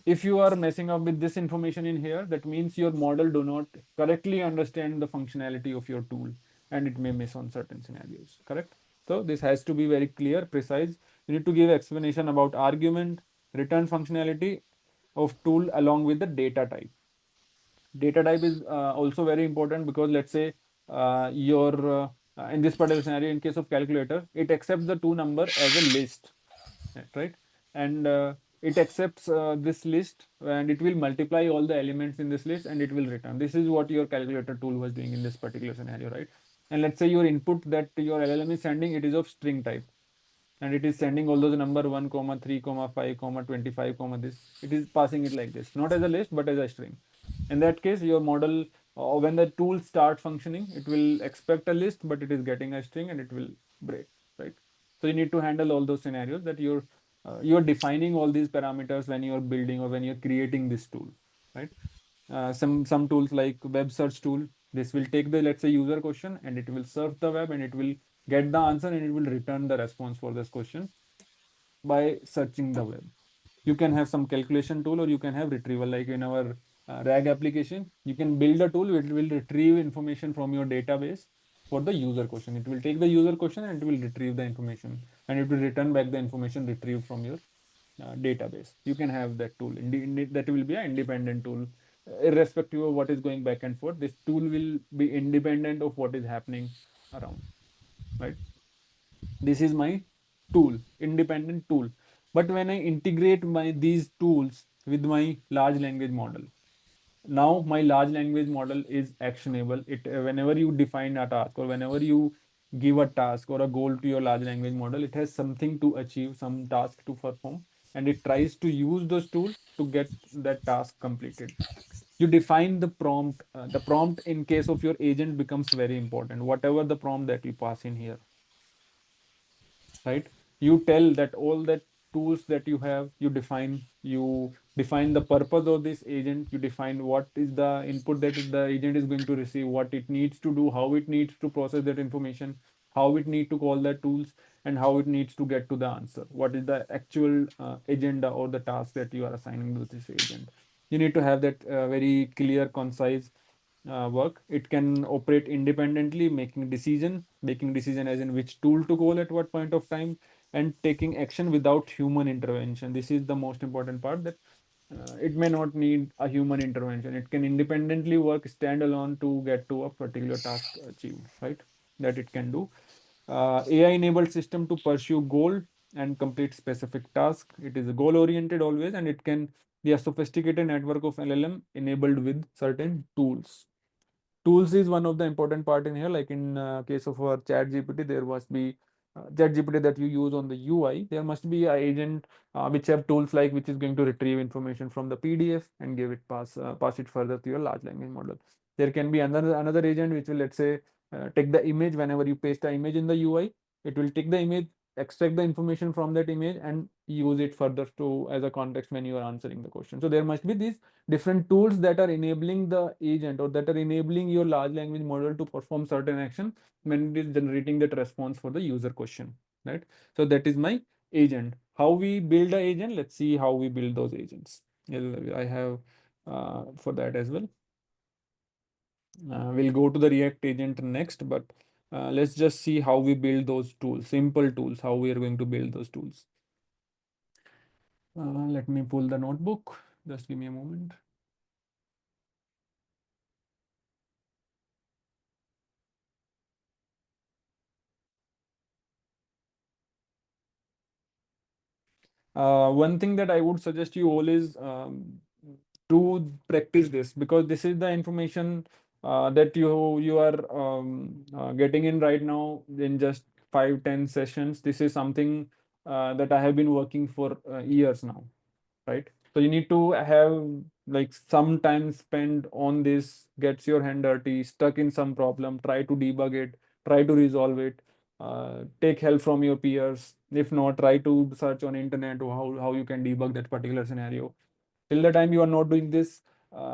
If you are messing up with this information in here, that means your model do not correctly understand the functionality of your tool and it may miss on certain scenarios, correct? So this has to be very clear, precise. You need to give explanation about argument, return functionality of tool along with the data type. Data type is also very important because let's say your in this particular scenario, in case of calculator, it accepts the two number as a list, right? And it accepts this list and it will multiply all the elements in this list and it will return. This is what your calculator tool was doing in this particular scenario, right? And let's say your input that your LLM is sending, it is of string type and it is sending all those number 1 comma 3 comma 5 comma 25 comma this, it is passing it like this, not as a list but as a string. In that case, your model when the tool start functioning, it will expect a list but it is getting a string and it will break, right? So you need to handle all those scenarios that you're defining all these parameters when you're building or when you're creating this tool, right? Some tools like web search tool, this will take the, let's say, user question and it will surf the web and it will get the answer and it will return the response for this question by searching the web. You can have some calculation tool or you can have retrieval, like in our RAG application. You can build a tool which will retrieve information from your database for the user question. It will take the user question and it will retrieve the information and it will return back the information retrieved from your database. You can have that tool. That will be an independent tool, irrespective of what is going back and forth. This tool will be independent of what is happening around, right? This is my tool, independent tool. But when I integrate these tools with my large language model, now my large language model is actionable. It whenever you define a task, or whenever you give a task or a goal to your large language model, it has something to achieve, some task to perform, and it tries to use those tools to get that task completed. You define the prompt. The prompt in case of your agent becomes very important, whatever the prompt that you pass in here, right? You tell that all that tools that you have, you define the purpose of this agent, you define what is the input that the agent is going to receive, what it needs to do, how it needs to process that information, how it need to call that tools, and how it needs to get to the answer. What is the actual agenda or the task that you are assigning to this agent? You need to have that very clear, concise work. It can operate independently, making decision as in which tool to call at what point of time, and taking action without human intervention. This is the most important part, that it may not need a human intervention. It can independently work standalone to get to a particular task achieved, right? That it can do. AI-enabled system to pursue goal and complete specific task. It is goal oriented always, and it can be a sophisticated network of LLM enabled with certain tools. Tools is one of the important part in here. Like in case of our chat gpt, there must be chat gpt that you use on the UI. There must be a agent which have tools, like which is going to retrieve information from the PDF and give it pass it further to your large language model. There can be another agent which will, let's say, take the image. Whenever you paste the image in the UI, it will take the image, extract the information from that image, and use it further to as a context when you are answering the question. So there must be these different tools that are enabling the agent, or that are enabling your large language model to perform certain action when it is generating that response for the user question, right? So that is my agent. How we build an agent? Let's see how we build those agents. I have for that as well. We'll go to the React agent next, but let's just see how we build those tools, simple tools, how we are going to build those tools. Let me pull the notebook. Just give me a moment. One thing that I would suggest you all is to practice this, because this is the information that you are getting in right now in just 5-10 sessions. This is something that I have been working for years now, right? So you need to have like some time spent on this, gets your hand dirty, stuck in some problem, try to debug it, try to resolve it, take help from your peers. If not, try to search on internet how you can debug that particular scenario. Till the time you are not doing this,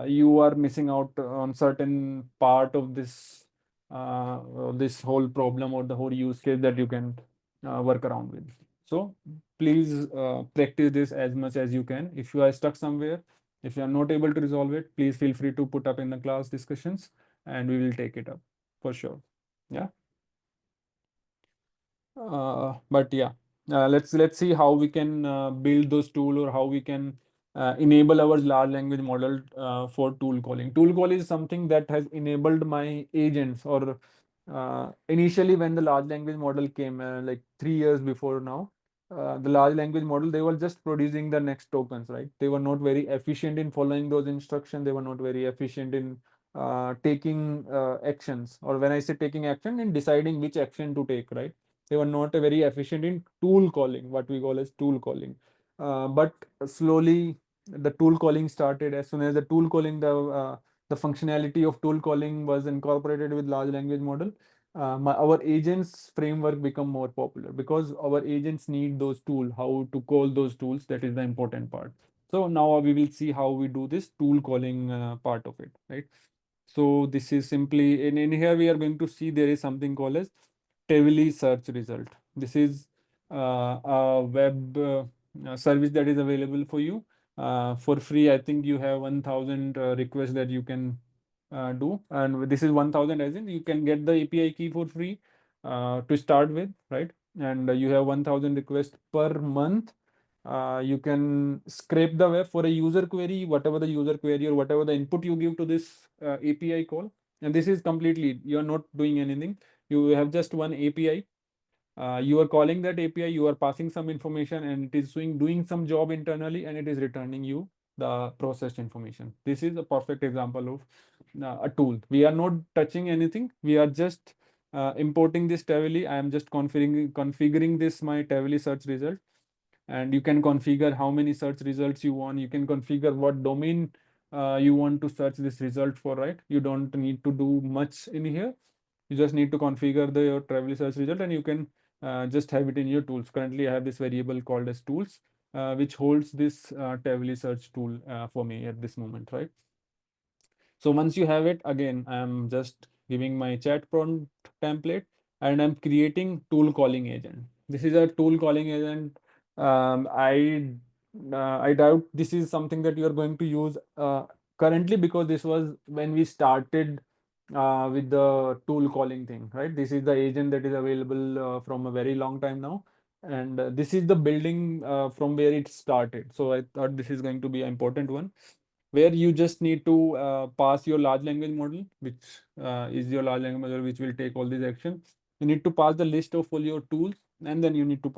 you are missing out on certain part of this whole problem or the whole use case that you can work around with. So please practice this as much as you can. If you are stuck somewhere, if you are not able to resolve it, please feel free to put up in the class discussions, and we will take it up for sure. Yeah. But yeah, let's see how we can build those tool, or how we can enable our large language model for tool calling. Tool call is something that has enabled my agents, or initially when the large language model came, like 3 years before now, the large language model, they were just producing the next tokens, right? They were not very efficient in following those instructions. They were not very efficient in taking actions, or when I say taking action, in deciding which action to take, right? They were not very efficient in tool calling, what we call as tool calling. But slowly the tool calling started. As soon as the functionality of tool calling was incorporated with large language model, our agents framework become more popular, because our agents need those tools, how to call those tools. That is the important part. So now we will see how we do this tool calling part of it, right? So this is simply in here we are going to see there is something called as Tevely search result. This is a web service that is available for you for free. I think you have 1,000 requests that you can do, and this is 1,000 as in you can get the API key for free to start with, right? and you have 1000 requests per month, you can scrape the web for a user query, whatever the user query or whatever the input you give to this API call. And this is completely, you are not doing anything. You have just one API. You are calling that API, you are passing some information, and it is doing some job internally, and it is returning you the processed information. This is a perfect example of a tool. We are not touching anything. We are just importing this Tavily. I am just configuring this my Tavily search result, and you can configure how many search results you want. You can configure what domain you want to search this result for, right? You don't need to do much in here. You just need to configure your Travely search result, and you can just have it in your tools. Currently, I have this variable called as tools, which holds this Tavely search tool for me at this moment, right? So once you have it, again, I'm just giving my chat prompt template, and I'm creating tool calling agent. This is a tool calling agent. I doubt this is something that you are going to use currently, because this was when we started with the tool calling thing, right? This is the agent that is available from a very long time now. And this is the building from where it started. So I thought this is going to be an important one, where you just need to pass your large language model, which is your large language model, which will take all these actions. You need to pass the list of all your tools, and then you need to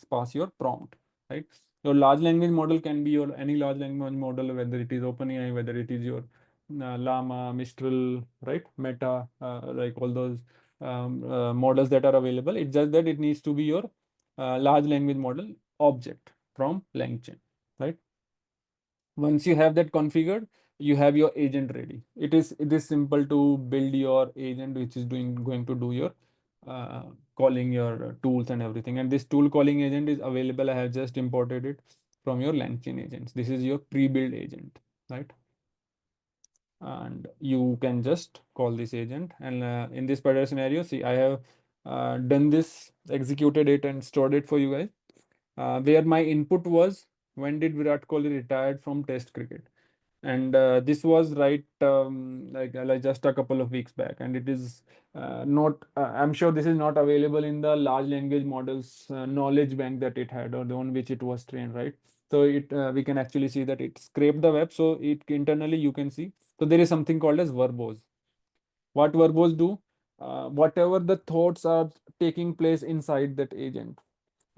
pass your prompt, right? Your large language model can be your any large language model, whether it is OpenAI, whether it is your Llama, Mistral, right? Meta, like all those models that are available. It's just that it needs to be your large language model object from LangChain, right? Once you have that configured, you have your agent ready. It is simple to build your agent, which is going to do your calling your tools and everything. And this tool calling agent is available. I have just imported it from your LangChain agents. This is your pre-built agent, right? And you can just call this agent. And in this particular scenario, see, I have done this, executed it, and stored it for you guys. Where my input was, when did Virat Kohli retired from Test cricket? And this was like just a couple of weeks back, and it is not. I'm sure this is not available in the large language models knowledge bank that it had, or the on which it was trained, right? So we can actually see that it scraped the web. So it internally you can see. So there is something called as verbose. What verbose do? Whatever the thoughts are taking place inside that agent,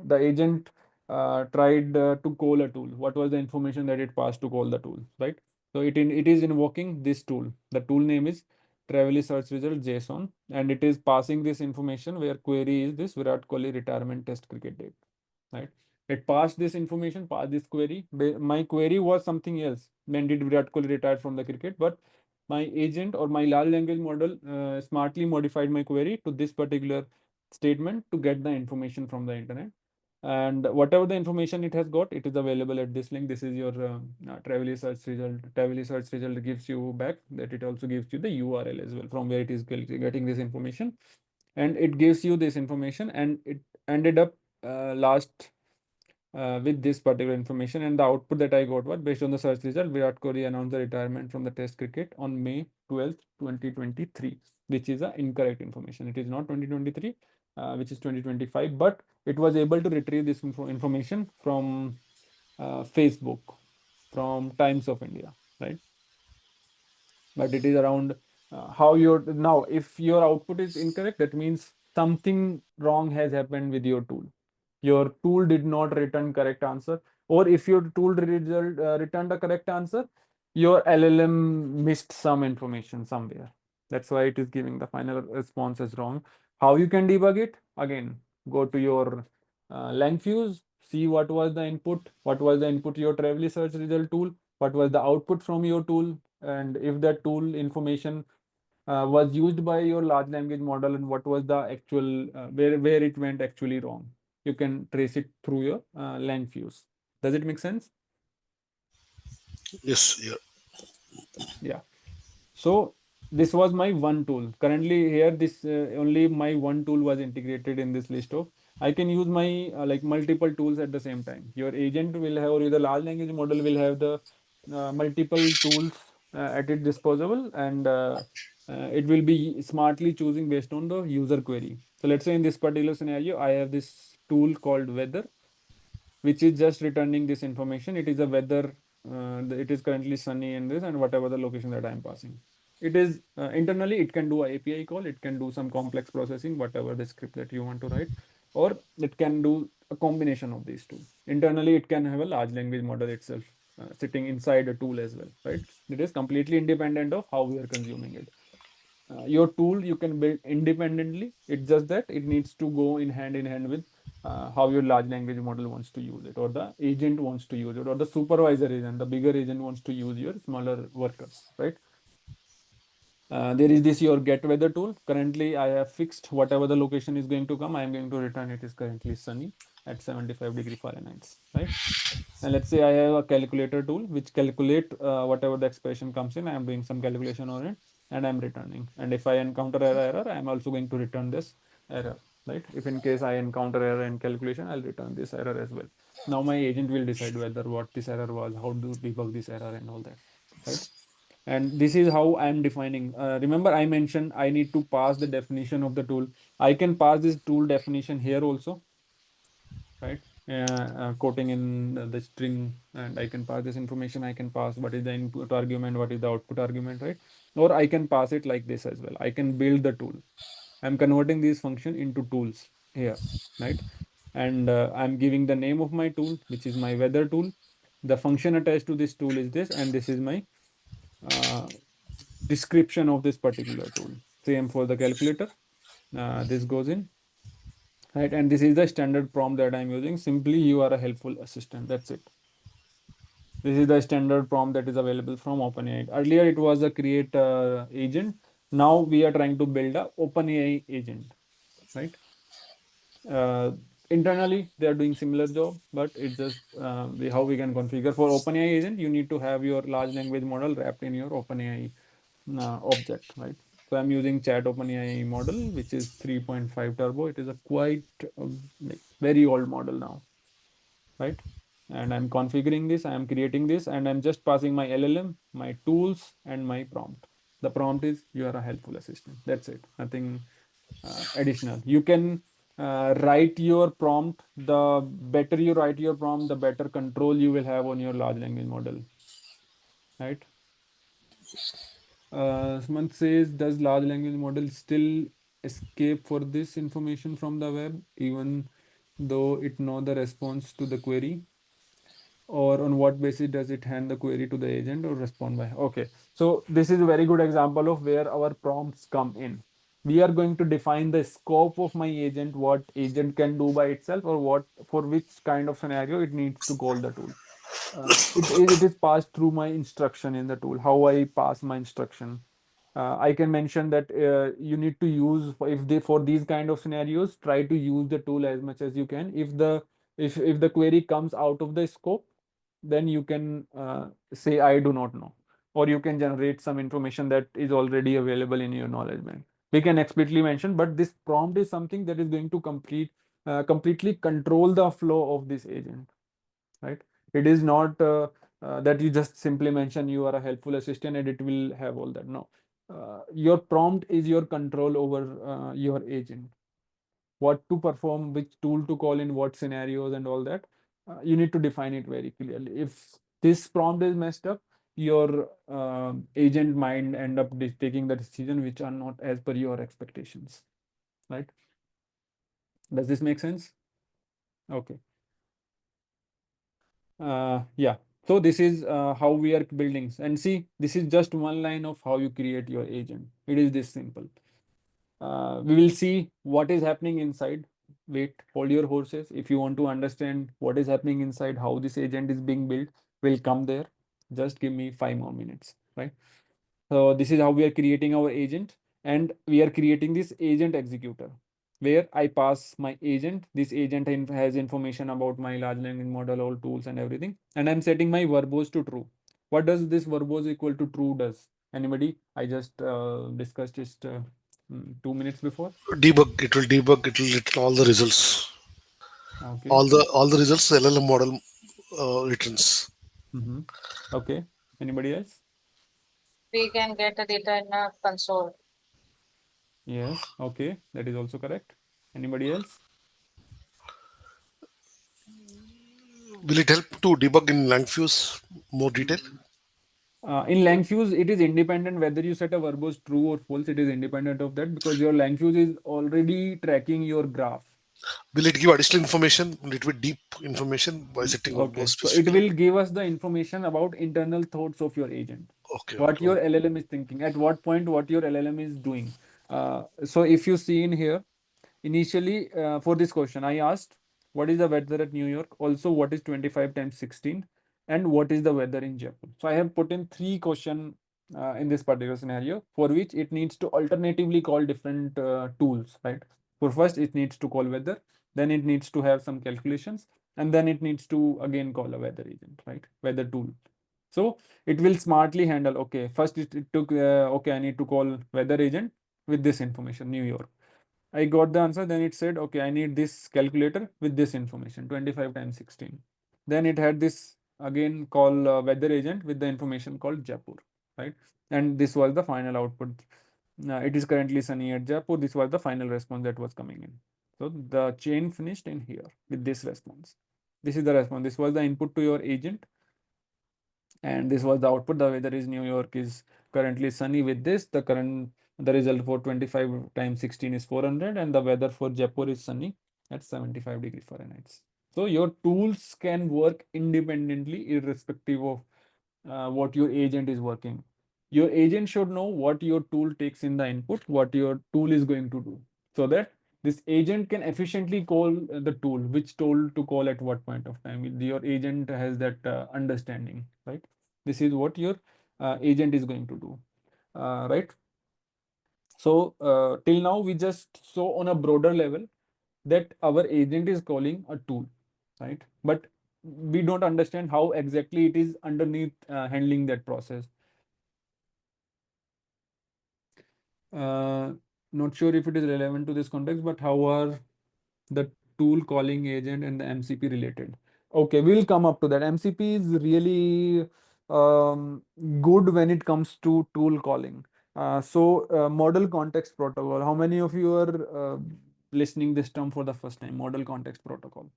the agent tried to call a tool. What was the information that it passed to call the tool, right? So it is invoking this tool. The tool name is Travely Search Result JSON, and it is passing this information where query is this Virat Kohli retirement test cricket date, right? It passed this information, passed this query. My query was something else. When did Virat Kohli retire from the cricket? But my agent or my large language model smartly modified my query to this particular statement to get the information from the internet. And whatever the information it has got, it is available at this link. This is your Travely search result. Travely search result gives you back that it also gives you the URL as well from where it is getting this information. And it gives you this information, and it ended up last with this particular information. And the output that I got was based on the search result. Virat Kohli announced the retirement from the Test cricket on May 12th, 2023, which is a incorrect information. It is not 2023, which is 2025, but it was able to retrieve this information from Facebook, from Times of India, right? But it is around how your now, if your output is incorrect, that means something wrong has happened with your tool. Your tool did not return correct answer, or if your tool result returned a correct answer, your LLM missed some information somewhere. That's why it is giving the final response as wrong. How you can debug it? Again, go to your LangFuse, see what was the input, to your Travely search result tool, what was the output from your tool, and if that tool information was used by your large language model, and what was the actual where it went actually wrong. You can trace it through your LangFuse. Does it make sense? Yes, yeah. Yeah. So this was my one tool. Currently here, this only my one tool was integrated in this list of. I can use my like multiple tools at the same time. Your agent will have, or the large language model will have the multiple tools at its disposal, and It will be smartly choosing based on the user query. So let's say in this particular scenario, I have this tool called weather, which is just returning this information. It is a weather, it is currently sunny in this and whatever the location that I'm passing. It is internally, it can do a API call, it can do some complex processing, whatever the script that you want to write, or it can do a combination of these two. Internally, it can have a large language model itself sitting inside a tool as well, right? It is completely independent of how we are consuming it. Your tool you can build independently. It's just that it needs to go in hand with how your large language model wants to use it, or the agent wants to use it, or the supervisor agent, the bigger agent wants to use your smaller workers, right? There is this your get weather tool. Currently, I have fixed whatever the location is going to come. I am going to return it is currently sunny at 75 degrees Fahrenheit, right? And let's say I have a calculator tool which calculate whatever the expression comes in. I am doing some calculation on it and I'm returning. And if I encounter error, I am also going to return this error, right? If in case I encounter error in calculation, I'll return this error as well. Now my agent will decide whether what this error was, how to debug this error and all that, right? And this is how I'm defining. Remember, I mentioned I need to pass the definition of the tool. I can pass this tool definition here also, right? Quoting in the string, and I can pass this information. I can pass what is the input argument, what is the output argument, right? Or I can pass it like this as well. I can build the tool. I'm converting these function into tools here, right? And I'm giving the name of my tool, which is my weather tool. The function attached to this tool is this, and this is my uh, description of this particular tool. Same for the calculator. This goes in, right? And this is the standard prompt that I'm using. Simply, you are a helpful assistant. That's it. This is the standard prompt that is available from OpenAI. Earlier, it was a create agent. Now we are trying to build a OpenAI agent, right? Uh, Internally, they are doing similar job, but it's just how we can configure. For OpenAI agent, you need to have your large language model wrapped in your OpenAI object, right? So I'm using Chat OpenAI model, which is 3.5 turbo. It is a quite like very old model now, right? And I'm configuring this, I'm creating this, and I'm just passing my LLM, my tools, and my prompt. The prompt is you are a helpful assistant. That's it. Nothing additional. You can write your prompt. The better you write your prompt, the better control you will have on your large language model, right? Someone says, does large language model still escape for this information from the web, even though it know the response to the query? Or on what basis does it hand the query to the agent or respond by? Okay, so this is a very good example of where our prompts come in. We are going to define the scope of my agent, what agent can do by itself, or what for which kind of scenario it needs to call the tool. It is passed through my instruction in the tool, how I pass my instruction. I can mention that you need to use if they for these kind of scenarios, try to use the tool as much as you can. If the query comes out of the scope, then you can say I do not know, or you can generate some information that is already available in your knowledge bank. We can explicitly mention, but this prompt is something that is going to completely control the flow of this agent, right? It is not that you just simply mention you are a helpful assistant and it will have all that. No, your prompt is your control over your agent. What to perform, which tool to call in what scenarios and all that. You need to define it very clearly. If this prompt is messed up, your agent might end up taking the decision which are not as per your expectations, right? Does this make sense? Okay. Yeah. So this is how we are building. And see, this is just one line of how you create your agent. It is this simple. We will see what is happening inside. Wait, hold your horses. If you want to understand what is happening inside, how this agent is being built, we'll come there. Just give me 5 more minutes, right? So this is how we are creating our agent, and we are creating this agent executor where I pass my agent. This agent has information about my large language model, all tools and everything, and I'm setting my verbose to true. What does this verbose equal to true does? Anybody? I just discussed just 2 minutes before. Debug. It will debug. It will return all the results. Okay. All the results the LLM model returns. Mm-hmm. Okay. Anybody else? we can get the data in a console. Yes, okay, that is also correct. Anybody else? Will it help to debug in Langfuse more detail? In LangFuse, it is independent whether you set a verbose true or false. It is independent of that because your LangFuse is already tracking your graph. Will it give additional information, a little bit deep information by setting Okay, verbose so it specifically? will give us the information about internal thoughts of your agent, Okay, what okay. your LLM is thinking, at what point what your LLM is doing. So if you see in here, initially for this question, I asked, what is the weather at New York? Also, what is 25 times 16? And what is the weather in Jaipur? So I have put in three question in this particular scenario for which it needs to alternatively call different tools, right? For first, it needs to call weather, then it needs to have some calculations, and then it needs to again call a weather agent, right? Weather tool. So it will smartly handle, okay, first it took, okay, I need to call weather agent with this information, New York. I got the answer. Then it said, okay, I need this calculator with this information, 25 times 16. Then it had this again call weather agent with the information called Jaipur, right? And this was the final output. It is currently sunny at Jaipur. This was the final response that was coming in. So the chain finished in here with this response. This is the response. This was the input to your agent. And this was the output. The weather is New York is currently sunny with this. The result for 25 times 16 is 400, and the weather for Jaipur is sunny at 75°F. So your tools can work independently, irrespective of what your agent is working. Your agent should know what your tool takes in the input, what your tool is going to do, so that this agent can efficiently call the tool, which tool to call at what point of time. Your agent has that understanding, right? This is what your agent is going to do, right? So till now, we just saw on a broader level that our agent is calling a tool, right? But we don't understand how exactly it is underneath handling that process. Uh, Not sure if it is relevant to this context, but how are the tool calling agent and the MCP related? Okay, we'll come up to that. MCP is really good when it comes to tool calling. Model context protocol. How many of you are listening this term for the first time? Model context protocol.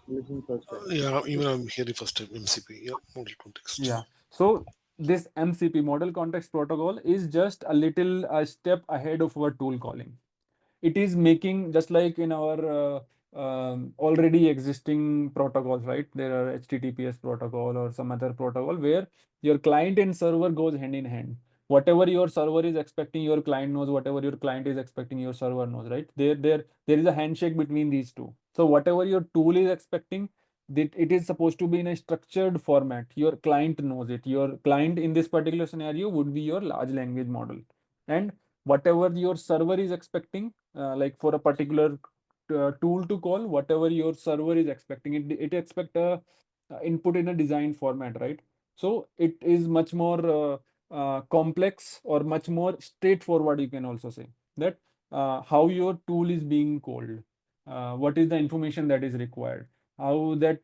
Listen first time. Yeah, even I'm hearing first time MCP. Yeah, model context. Yeah. So this MCP, model context protocol, is just a little step ahead of our tool calling. It is making, just like in our already existing protocols, right? There are HTTPS protocol or some other protocol where your client and server goes hand in hand. Whatever your server is expecting, your client knows. Whatever your client is expecting, your server knows, right? There is a handshake between these two. So whatever your tool is expecting, that it is supposed to be in a structured format. Your client knows it. Your client in this particular scenario would be your large language model. And whatever your server is expecting, like for a particular tool to call, whatever your server is expecting, it expect a input in a design format, right? So it is much more complex or much more straightforward. You can also say that how your tool is being called, what is the information that is required, how that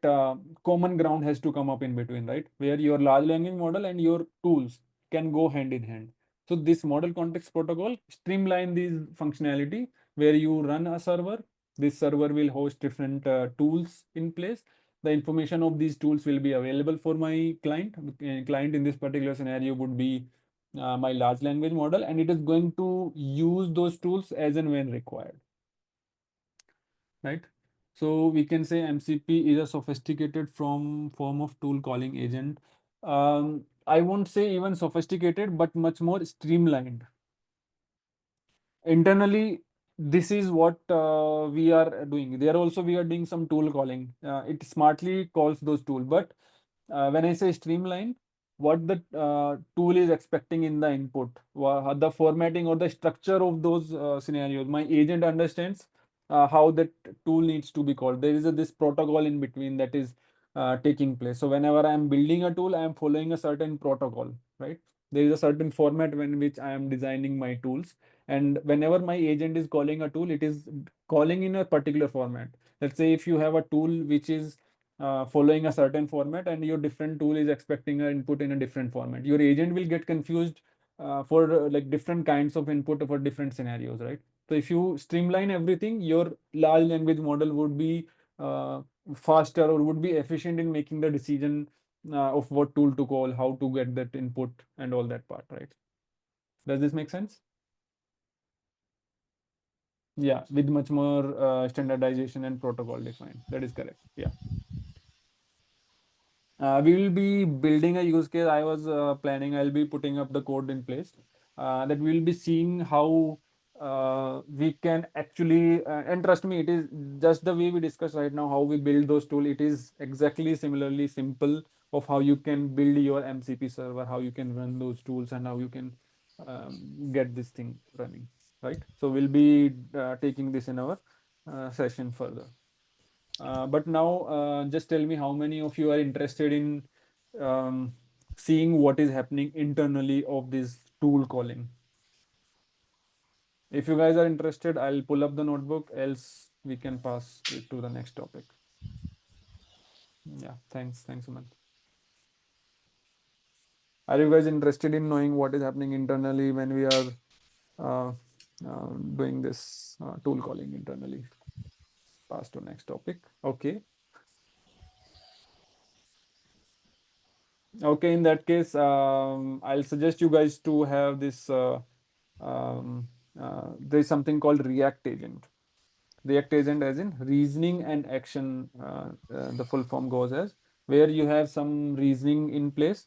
common ground has to come up in between, right? Where your large language model and your tools can go hand in hand. So this model context protocol streamline these functionality where you run a server. This server will host different tools in place. The information of these tools will be available for my client. Client in this particular scenario would be my large language model, and it is going to use those tools as and when required, right? So we can say MCP is a sophisticated form of tool calling agent. I won't say even sophisticated, but much more streamlined. Internally, this is what we are doing. There also we are doing some tool calling. It smartly calls those tools. But when I say streamline, what the tool is expecting in the input, the formatting or the structure of those scenarios, my agent understands how that tool needs to be called. There is this protocol in between that is taking place. So whenever I am building a tool, I am following a certain protocol, right? There is a certain format when which I am designing my tools, and whenever my agent is calling a tool, it is calling in a particular format. Let's say if you have a tool which is following a certain format, and your different tool is expecting an input in a different format. Your agent will get confused for like different kinds of input for different scenarios, right? So if you streamline everything, your large language model would be uh, faster or would be efficient in making the decision of what tool to call, how to get that input, and all that part, right? Does this make sense? Yeah, with much more standardization and protocol defined. That is correct. Yeah. We will be building a use case. I was planning, I'll be putting up the code in place that we'll be seeing how we can actually, and trust me, it is just the way we discuss right now, how we build those tools. It is exactly similarly simple of how you can build your MCP server, how you can run those tools, and how you can get this thing running, right? So we'll be taking this in our session further. But now, just tell me how many of you are interested in seeing what is happening internally of this tool calling. If you guys are interested, I'll pull up the notebook, else we can pass it to the next topic. Yeah, thanks. Thanks, Sumant. Are you guys interested in knowing what is happening internally when we are uh, doing this tool calling internally? Pass to next topic. Okay. Okay, in that case, I'll suggest you guys to have this. Um, there's something called React Agent. React Agent, as in reasoning and action. The full form goes as where you have some reasoning in place,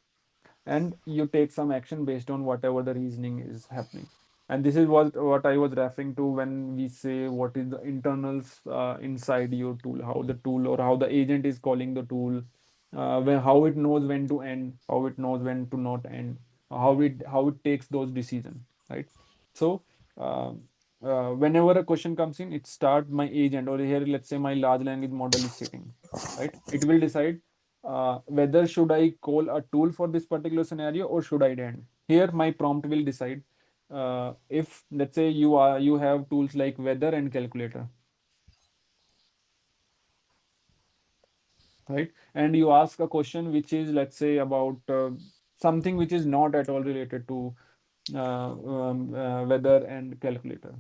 and you take some action based on whatever the reasoning is happening. And this is what I was referring to when we say what is the internals inside your tool, how the tool or how the agent is calling the tool, how it knows when to end, how it knows when to not end, how it takes those decisions, right? So uh, whenever a question comes in, it start my agent, or here let's say my large language model is sitting, right? It will decide whether should I call a tool for this particular scenario or should I end. Here my prompt will decide if let's say you have tools like weather and calculator, right? And you ask a question which is, let's say, about something which is not at all related to weather and calculator.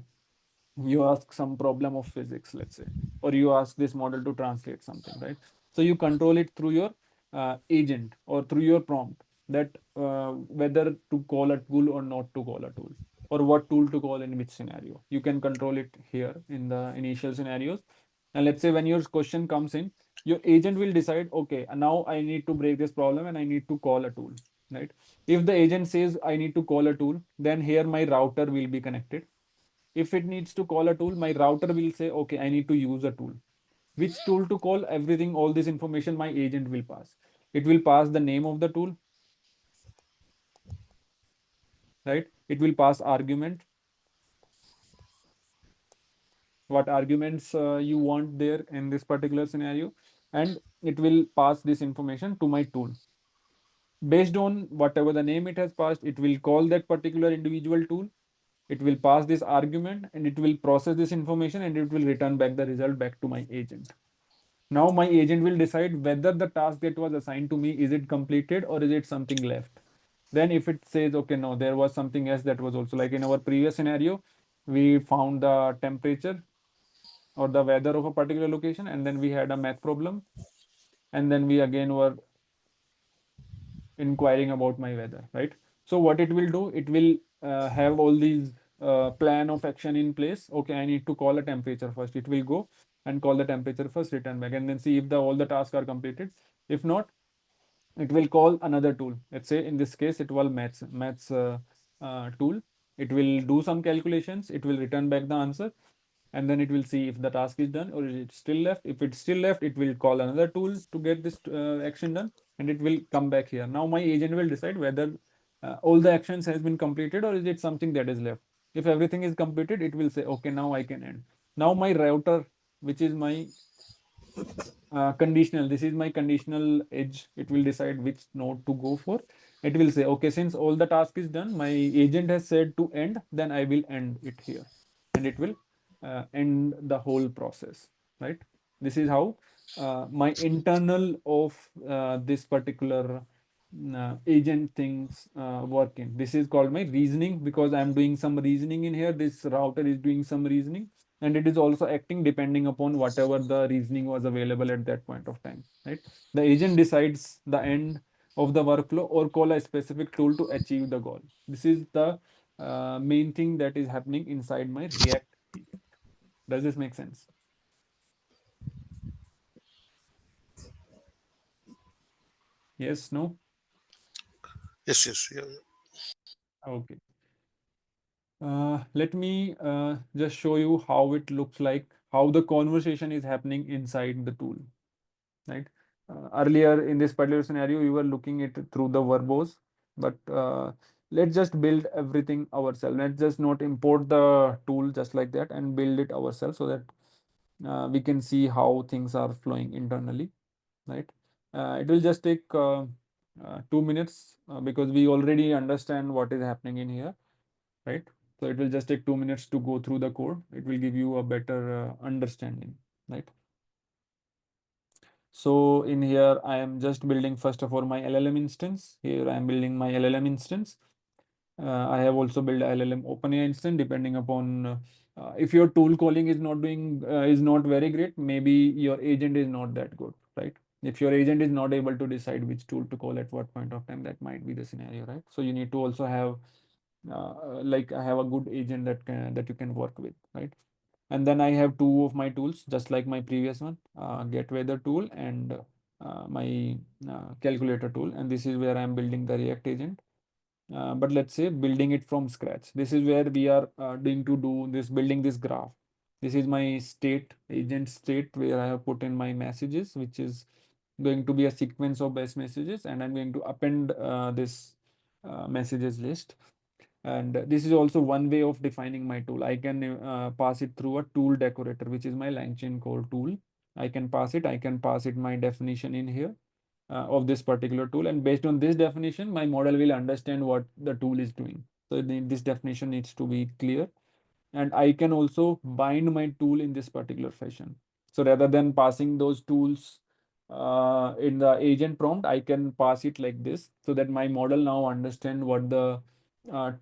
You ask some problem of physics, let's say, or you ask this model to translate something, right? So you control it through your agent or through your prompt, that whether to call a tool or not to call a tool, or what tool to call in which scenario. You can control it here in the initial scenarios. And let's say when your question comes in, your agent will decide, okay, now I need to break this problem and I need to call a tool, right? If the agent says I need to call a tool, then here my router will be connected. If it needs to call a tool, my router will say, okay, I need to use a tool. Which tool to call, everything, all this information my agent will pass. It will pass the name of the tool, right? It will pass argument, what arguments you want there in this particular scenario, and it will pass this information to my tool. Based on whatever the name it has passed, it will call that particular individual tool. It will pass this argument and it will process this information and it will return back the result back to my agent. Now my agent will decide whether the task that was assigned to me, is it completed or is it something left. Then if it says, okay, no, there was something else that was also, like in our previous scenario, we found the temperature or the weather of a particular location, and then we had a math problem, and then we again were inquiring about my weather, right? So what it will do, it will have all these plan of action in place. Okay, I need to call a temperature first. It will go and call the temperature first, return back, and then see if all the tasks are completed. If not, it will call another tool. Let's say in this case, it was maths tool. It will do some calculations. It will return back the answer, and then it will see if the task is done or is it still left. If it's still left, it will call another tool to get this action done, and it will come back here. Now my agent will decide whether all the actions has been completed or is it something that is left. If everything is completed, it will say, okay, now I can end. Now my router, which is my conditional, this is my conditional edge, it will decide which node to go for. It will say, okay, since all the task is done, my agent has said to end, then I will end it here, and it will end the whole process, right? This is how my internal of this particular agent things working. This is called my reasoning because I'm doing some reasoning in here. This router is doing some reasoning, and it is also acting depending upon whatever the reasoning was available at that point of time, right? The agent decides the end of the workflow or call a specific tool to achieve the goal. This is the main thing that is happening inside my React agent. Does this make sense? Yes, no? Yes, yes, yeah. Okay. Let me just show you how it looks like, how the conversation is happening inside the tool, right? Earlier in this particular scenario, we were looking it through the verbose, but let's just build everything ourselves. Let's just not import the tool just like that and build it ourselves so that we can see how things are flowing internally, right? It will just take 2 minutes because we already understand what is happening in here, right? So it will just take 2 minutes to go through the code. It will give you a better understanding, right? So in here, I am just building first of all my LLM instance. Here I am building my LLM instance. I have also built LLM OpenAI instance depending upon if your tool calling is not doing is not very great, maybe your agent is not that good, right? If your agent is not able to decide which tool to call at what point of time, that might be the scenario, right? So you need to also have like I have a good agent that you can work with, right? And then I have two of my tools, just like my previous one, get weather tool and my calculator tool. And this is where I'm building the React agent. But let's say building it from scratch. This is where we are doing to do this, building this graph. This is my state, agent state, where I have put in my messages, which is going to be a sequence of best messages, and I'm going to append this messages list. And this is also one way of defining my tool. I can pass it through a tool decorator, which is my LangChain core tool. I can pass it my definition in here of this particular tool. And based on this definition, my model will understand what the tool is doing. So this definition needs to be clear. And I can also bind my tool in this particular fashion. So rather than passing those tools in the agent prompt, I can pass it like this so that my model now understand what the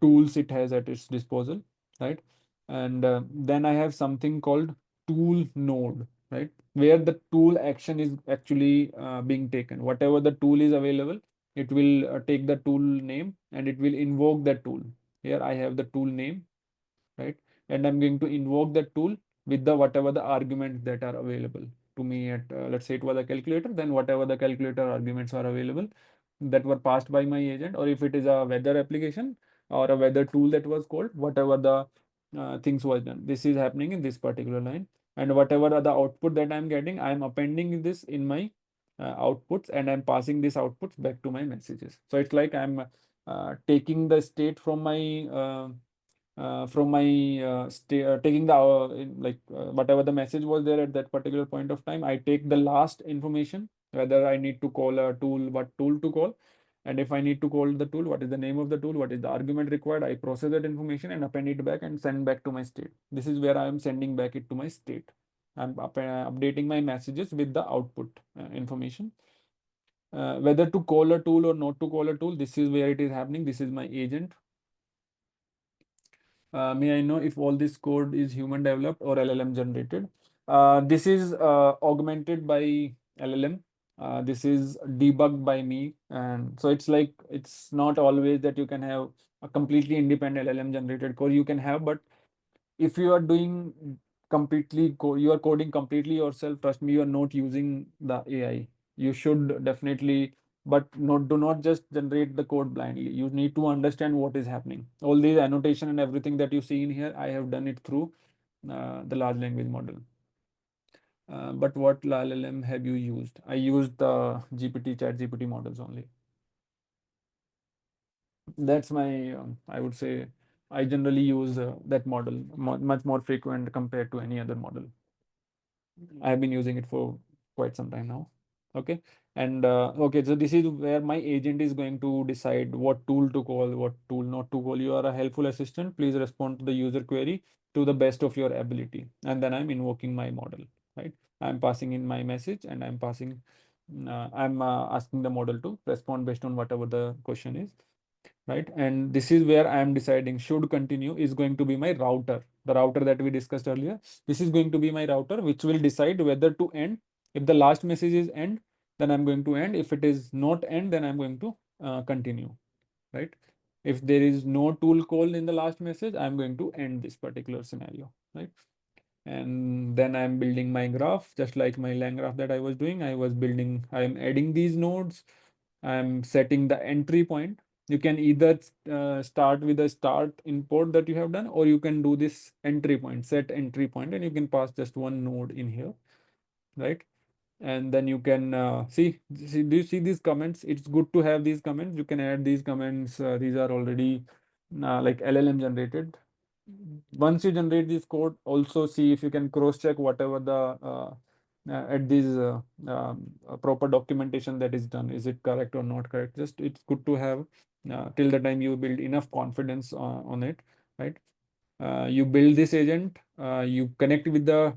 tools it has at its disposal, right? And then I have something called tool node, right? Where the tool action is actually being taken. Whatever the tool is available, it will take the tool name and it will invoke that tool. Here I have the tool name, right? And I'm going to invoke that tool with the whatever the arguments that are available to me at let's say it was a calculator, then whatever the calculator arguments are available that were passed by my agent, or if it is a weather application or a weather tool that was called, whatever the things was done. This is happening in this particular line, and whatever are the output that I'm getting, I'm appending this in my outputs, and I'm passing these outputs back to my messages. So it's like I'm taking the state from my taking the whatever the message was there at that particular point of time. I take the last information, whether I need to call a tool, what tool to call, and if I need to call the tool, what is the name of the tool, what is the argument required. I process that information and append it back and send back to my state. This is where I am sending back it to my state. I'm updating my messages with the output information. Whether to call a tool or not to call a tool, this is where it is happening. This is my agent. May I know if all this code is human developed or LLM generated? This is augmented by LLM. This is debugged by me. And so it's like, it's not always that you can have a completely independent LLM generated code you can have, but if you are doing you are coding completely yourself, trust me, you are not using the AI. You should definitely, but not do not just generate the code blindly. You need to understand what is happening. All these annotation and everything that you see in here, I have done it through the large language model. But what LLM have you used? I used the chat GPT models only. That's my, I would say, I generally use that model much more frequent compared to any other model. I have been using it for quite some time now. Okay. And okay, so this is where my agent is going to decide what tool to call, what tool not to call. You are a helpful assistant. Please respond to the user query to the best of your ability. And then I'm invoking my model. right? I'm passing in my message and I'm passing, I'm asking the model to respond based on whatever the question is, right? And this is where I am deciding should continue is going to be my router, the router that we discussed earlier. This is going to be my router, which will decide whether to end. If the last message is end, then I'm going to end. If it is not end, then I'm going to continue, right? If there is no tool call in the last message, I'm going to end this particular scenario, right? And then I'm building my graph, just like my line graph that I was doing. I'm adding these nodes. I'm setting the entry point. You can either start with a start import that you have done, or you can do this entry point, set entry point, and you can pass just one node in here, right? And then you can do you see these comments? It's good to have these comments. You can add these comments. These are already like LLM generated. Once you generate this code, also see if you can cross check whatever the at this proper documentation that is done. Is it correct or not correct? Just it's good to have till the time you build enough confidence on it, right? You build this agent, you connect with the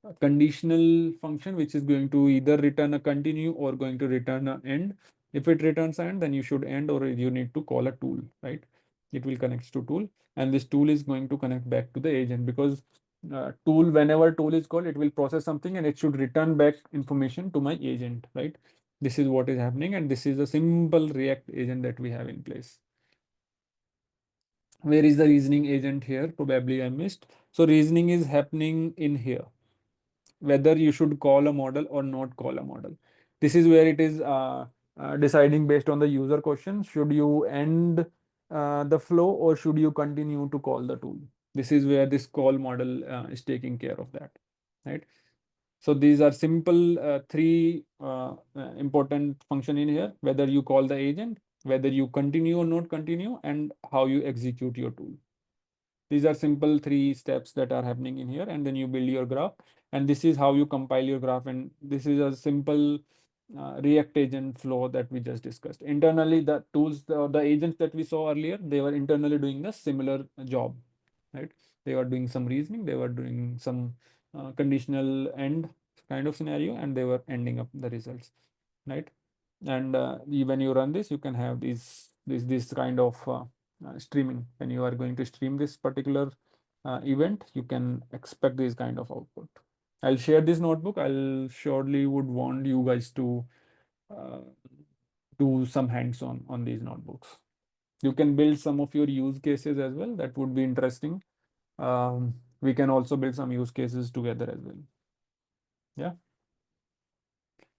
a conditional function which is going to either return a continue or going to return a end. If it returns end, then you should end, or you need to call a tool, right? It will connect to tool, and this tool is going to connect back to the agent, because tool, whenever tool is called, it will process something and it should return back information to my agent, right? This is what is happening, and this is a simple React agent that we have in place. Where is the reasoning agent here? Probably I missed. So reasoning is happening in here, whether you should call a model or not call a model. This is where it is deciding based on the user question. Should you end the flow, or should you continue to call the tool? This is where this call model is taking care of that, right? So these are simple three important function in here: whether you call the agent, whether you continue or not continue, and how you execute your tool. These are simple three steps that are happening in here, and then you build your graph, and this is how you compile your graph. And this is a simple React agent flow that we just discussed. Internally, the tools, the agents that we saw earlier, they were internally doing a similar job, right? They were doing some reasoning, they were doing some conditional end kind of scenario, and they were ending up the results, right? And when you run this, you can have this kind of streaming. When you are going to stream this particular event, you can expect this kind of output. I'll share this notebook. I'll surely would want you guys to uh, do some hands-on on these notebooks. You can build some of your use cases as well. That would be interesting. We can also build some use cases together as well. Yeah.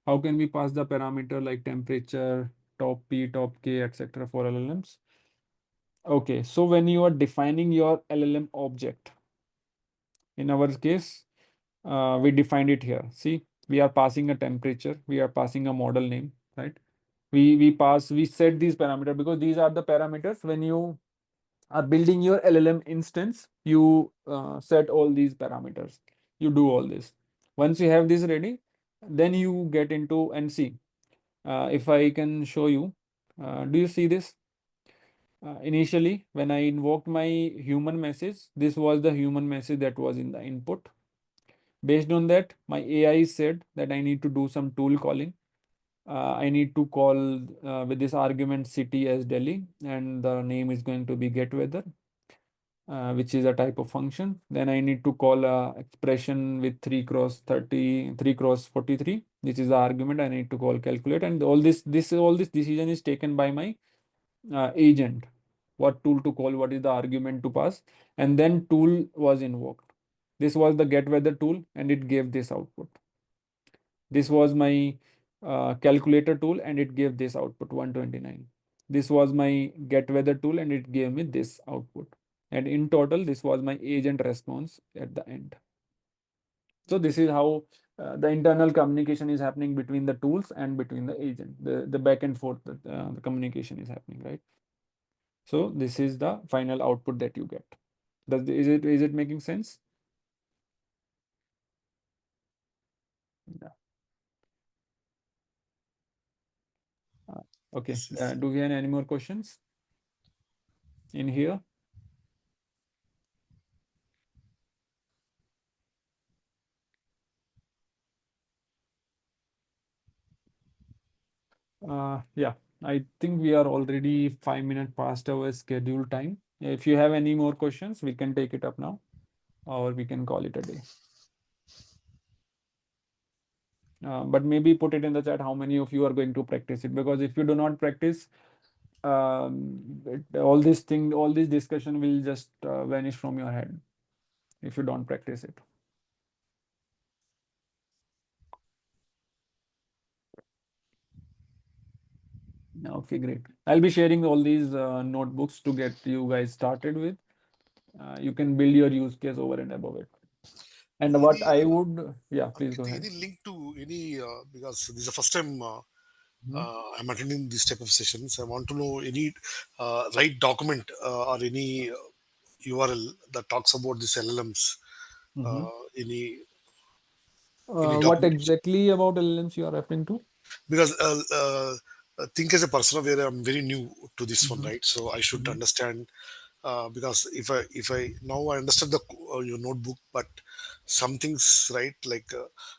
How can we pass the parameter like temperature, top P, top K, etc. for LLMs? Okay, so when you are defining your LLM object, in our case, we defined it here. See, we are passing a temperature, we are passing a model name, right? We set these parameters because these are the parameters when you are building your LLM instance, you set all these parameters. You do all this. Once you have this ready, then you get into and see. If I can show you, do you see this? Initially, when I invoked my human message, this was the human message that was in the input. Based on that, my AI said that I need to do some tool calling. I need to call with this argument city as Delhi, and the name is going to be get weather, which is a type of function. Then I need to call a expression with 3 cross 30, 3 cross 43, which is the argument I need to call calculate. And all this decision is taken by my agent. What tool to call, what is the argument to pass, and then tool was invoked. This was the get weather tool, and it gave this output. This was my calculator tool, and it gave this output 129. This was my get weather tool, and it gave me this output. And in total, this was my agent response at the end. So this is how the internal communication is happening between the tools and between the agent. The back and forth, the communication is happening, right? So this is the final output that you get. Is it making sense? Yeah. Okay. Yes, yes. Do we have any more questions in here? Yeah, I think we are already 5 minutes past our scheduled time. If you have any more questions, we can take it up now, or we can call it a day. But maybe put it in the chat how many of you are going to practice it, because if you do not practice, all this thing, all this discussion will just vanish from your head if you don't practice it. Okay, great. I'll be sharing all these notebooks to get you guys started with. You can build your use case over and above it. And what Any I would, yeah, please go ahead. any link to any because this is the first time Mhm. I'm attending this type of sessions. I want to know any right document or any URL that talks about these LLMs. Mhm. Any What documentation, exactly about LLMs you are referring to? because think as a person where I'm very new to this one, Mhm. right? So I should Mhm. understand, because if I now I understand the your notebook, but some things, right, like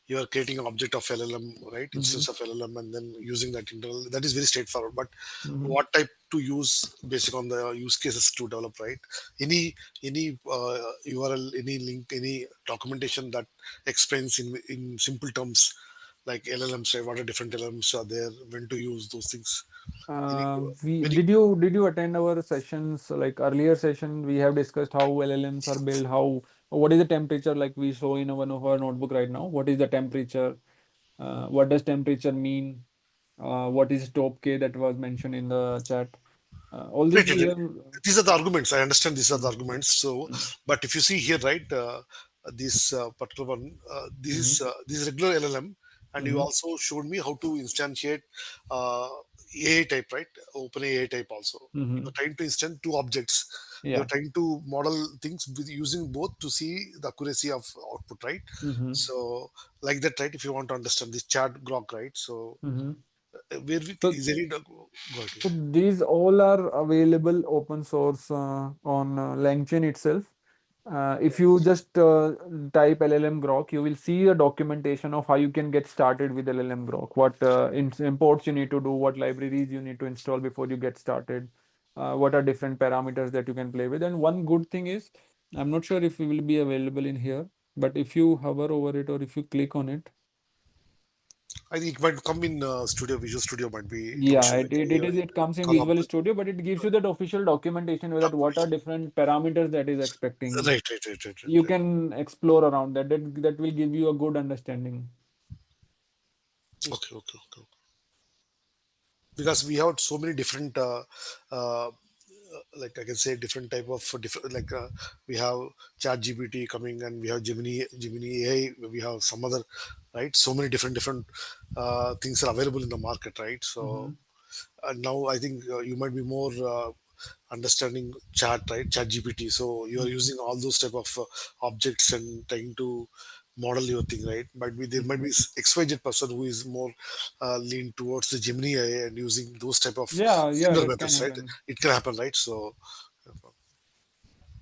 you are creating an object of LLM, right, Mhm. instance of LLM, and then using that internal, that is very straightforward. But Mhm. what type to use based on the use cases to develop, right? Any URL, any link, any documentation that explains in simple terms, like LLMs, right? What are different LLMs are there, when to use those things? Any We very did you attend our sessions, like earlier session? We have discussed how LLMs are built, how what is the temperature, like we show in one of our notebook right now. What is the temperature? What does temperature mean? What is top K that was mentioned in the chat? All this Right, right, we right. have. These are the arguments. I understand these are the Mm, arguments. So, mm, but if you see here, right, this particular one, mhm, this is regular LLM, and you mhm, also showed me how to instantiate uh, AI type, right? Open AI type also. You're mhm. trying to instant two objects. You're Yeah. trying to model things with using both to see the accuracy of output, right? Mhm, So, like that, right? If you want to understand this chat grok, right? So, mhm. where we, So is any go ahead. So these all are available open source on LangChain itself. If you just type LLM Grok, you will see a documentation of how you can get started with LLM Grok. What imports you need to do, what libraries you need to install before you get started, what are different parameters that you can play with. And one good thing is, I'm not sure if it will be available in here, but if you hover over it or if you click on it, I think it might come in Studio. Visual Studio might be. It don't yeah, show it, it it, it here. is. It comes in Call up Visual Studio, but it gives you that official documentation with that what are documentation. different parameters that is expecting. Right, right, right, right, right, You right. can explore around that. That will give you a good understanding. Okay, okay, okay. Because we have so many different, like I can say, different type of different. Like we have Chat GPT coming, and we have Gemini AI. We have some other, right? So many different things are available in the market, right? So Mhm. now I think you might be more understanding chat, right? Chat GPT. So you are Mhm. using all those type of objects and trying to model your thing, right? Might be there might Mhm. be XYZ person who is more lean towards the Gemini AI and using those type of Yeah, yeah, similar that can methods, right? happen. It can happen, right? So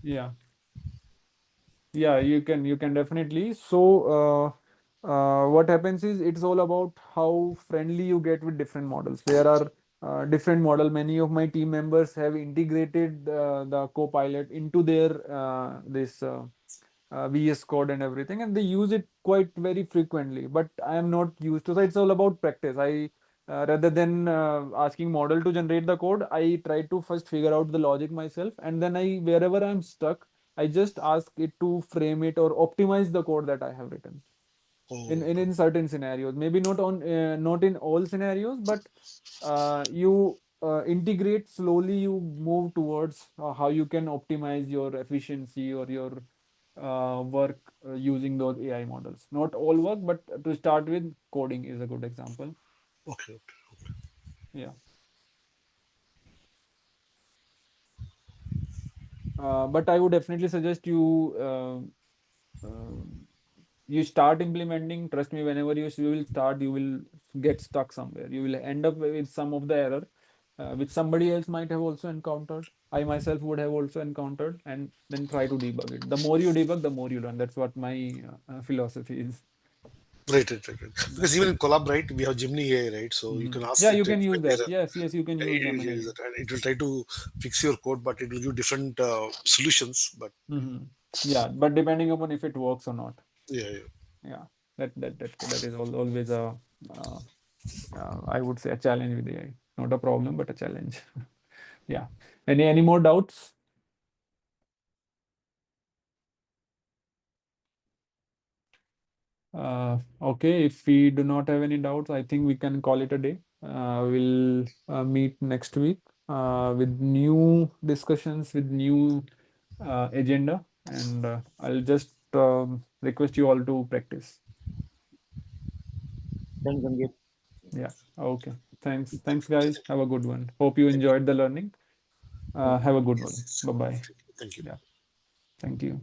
Yeah. Yeah, you can definitely. So, what happens is it's all about how friendly you get with different models. There are different model. Many of my team members have integrated the Copilot into their this VS Code and everything, and they use it quite very frequently. But I am not used to. So it's all about practice. I rather than asking model to generate the code, I try to first figure out the logic myself, and then I wherever I'm stuck. I just ask it to frame it or optimize the code that I have written in oh, in certain scenarios. Maybe not in all scenarios, but you integrate slowly. You move towards how you can optimize your efficiency or your work using those AI models. Not all work, but to start with, coding is a good example. okay, okay. Yeah. But I would definitely suggest uh, you start implementing. Trust me, whenever you will start, you will get stuck somewhere. You will end up with some of the error which somebody else might have also encountered. I myself would have also encountered, and then try to debug it. The more you debug, the more you learn. That's what my philosophy is. Right. Yeah. Because even in Collab, right, we have Gemini AI, right? So you Mhm. can ask Yeah, it you to can use explain the that. error. Yes, you can use It Gemini. will use it, and it will try to fix your code, but it will give different solutions. But Yeah, but depending upon if it works or not. yeah. Yeah, that is always a uh, I would say a challenge with AI. Not a problem, but a challenge. Yeah. Any more doubts? Okay, if we do not have any doubts, I think we can call it a day. We'll meet next week with new discussions, with new agenda, and I'll just request you all to practice. Thanks, Ankit. Yeah. Okay. Thanks, guys. Have a good one. Hope you enjoyed the learning. Thank you. Have a good one. Yes. Bye bye. Thank you. Yeah. Thank you.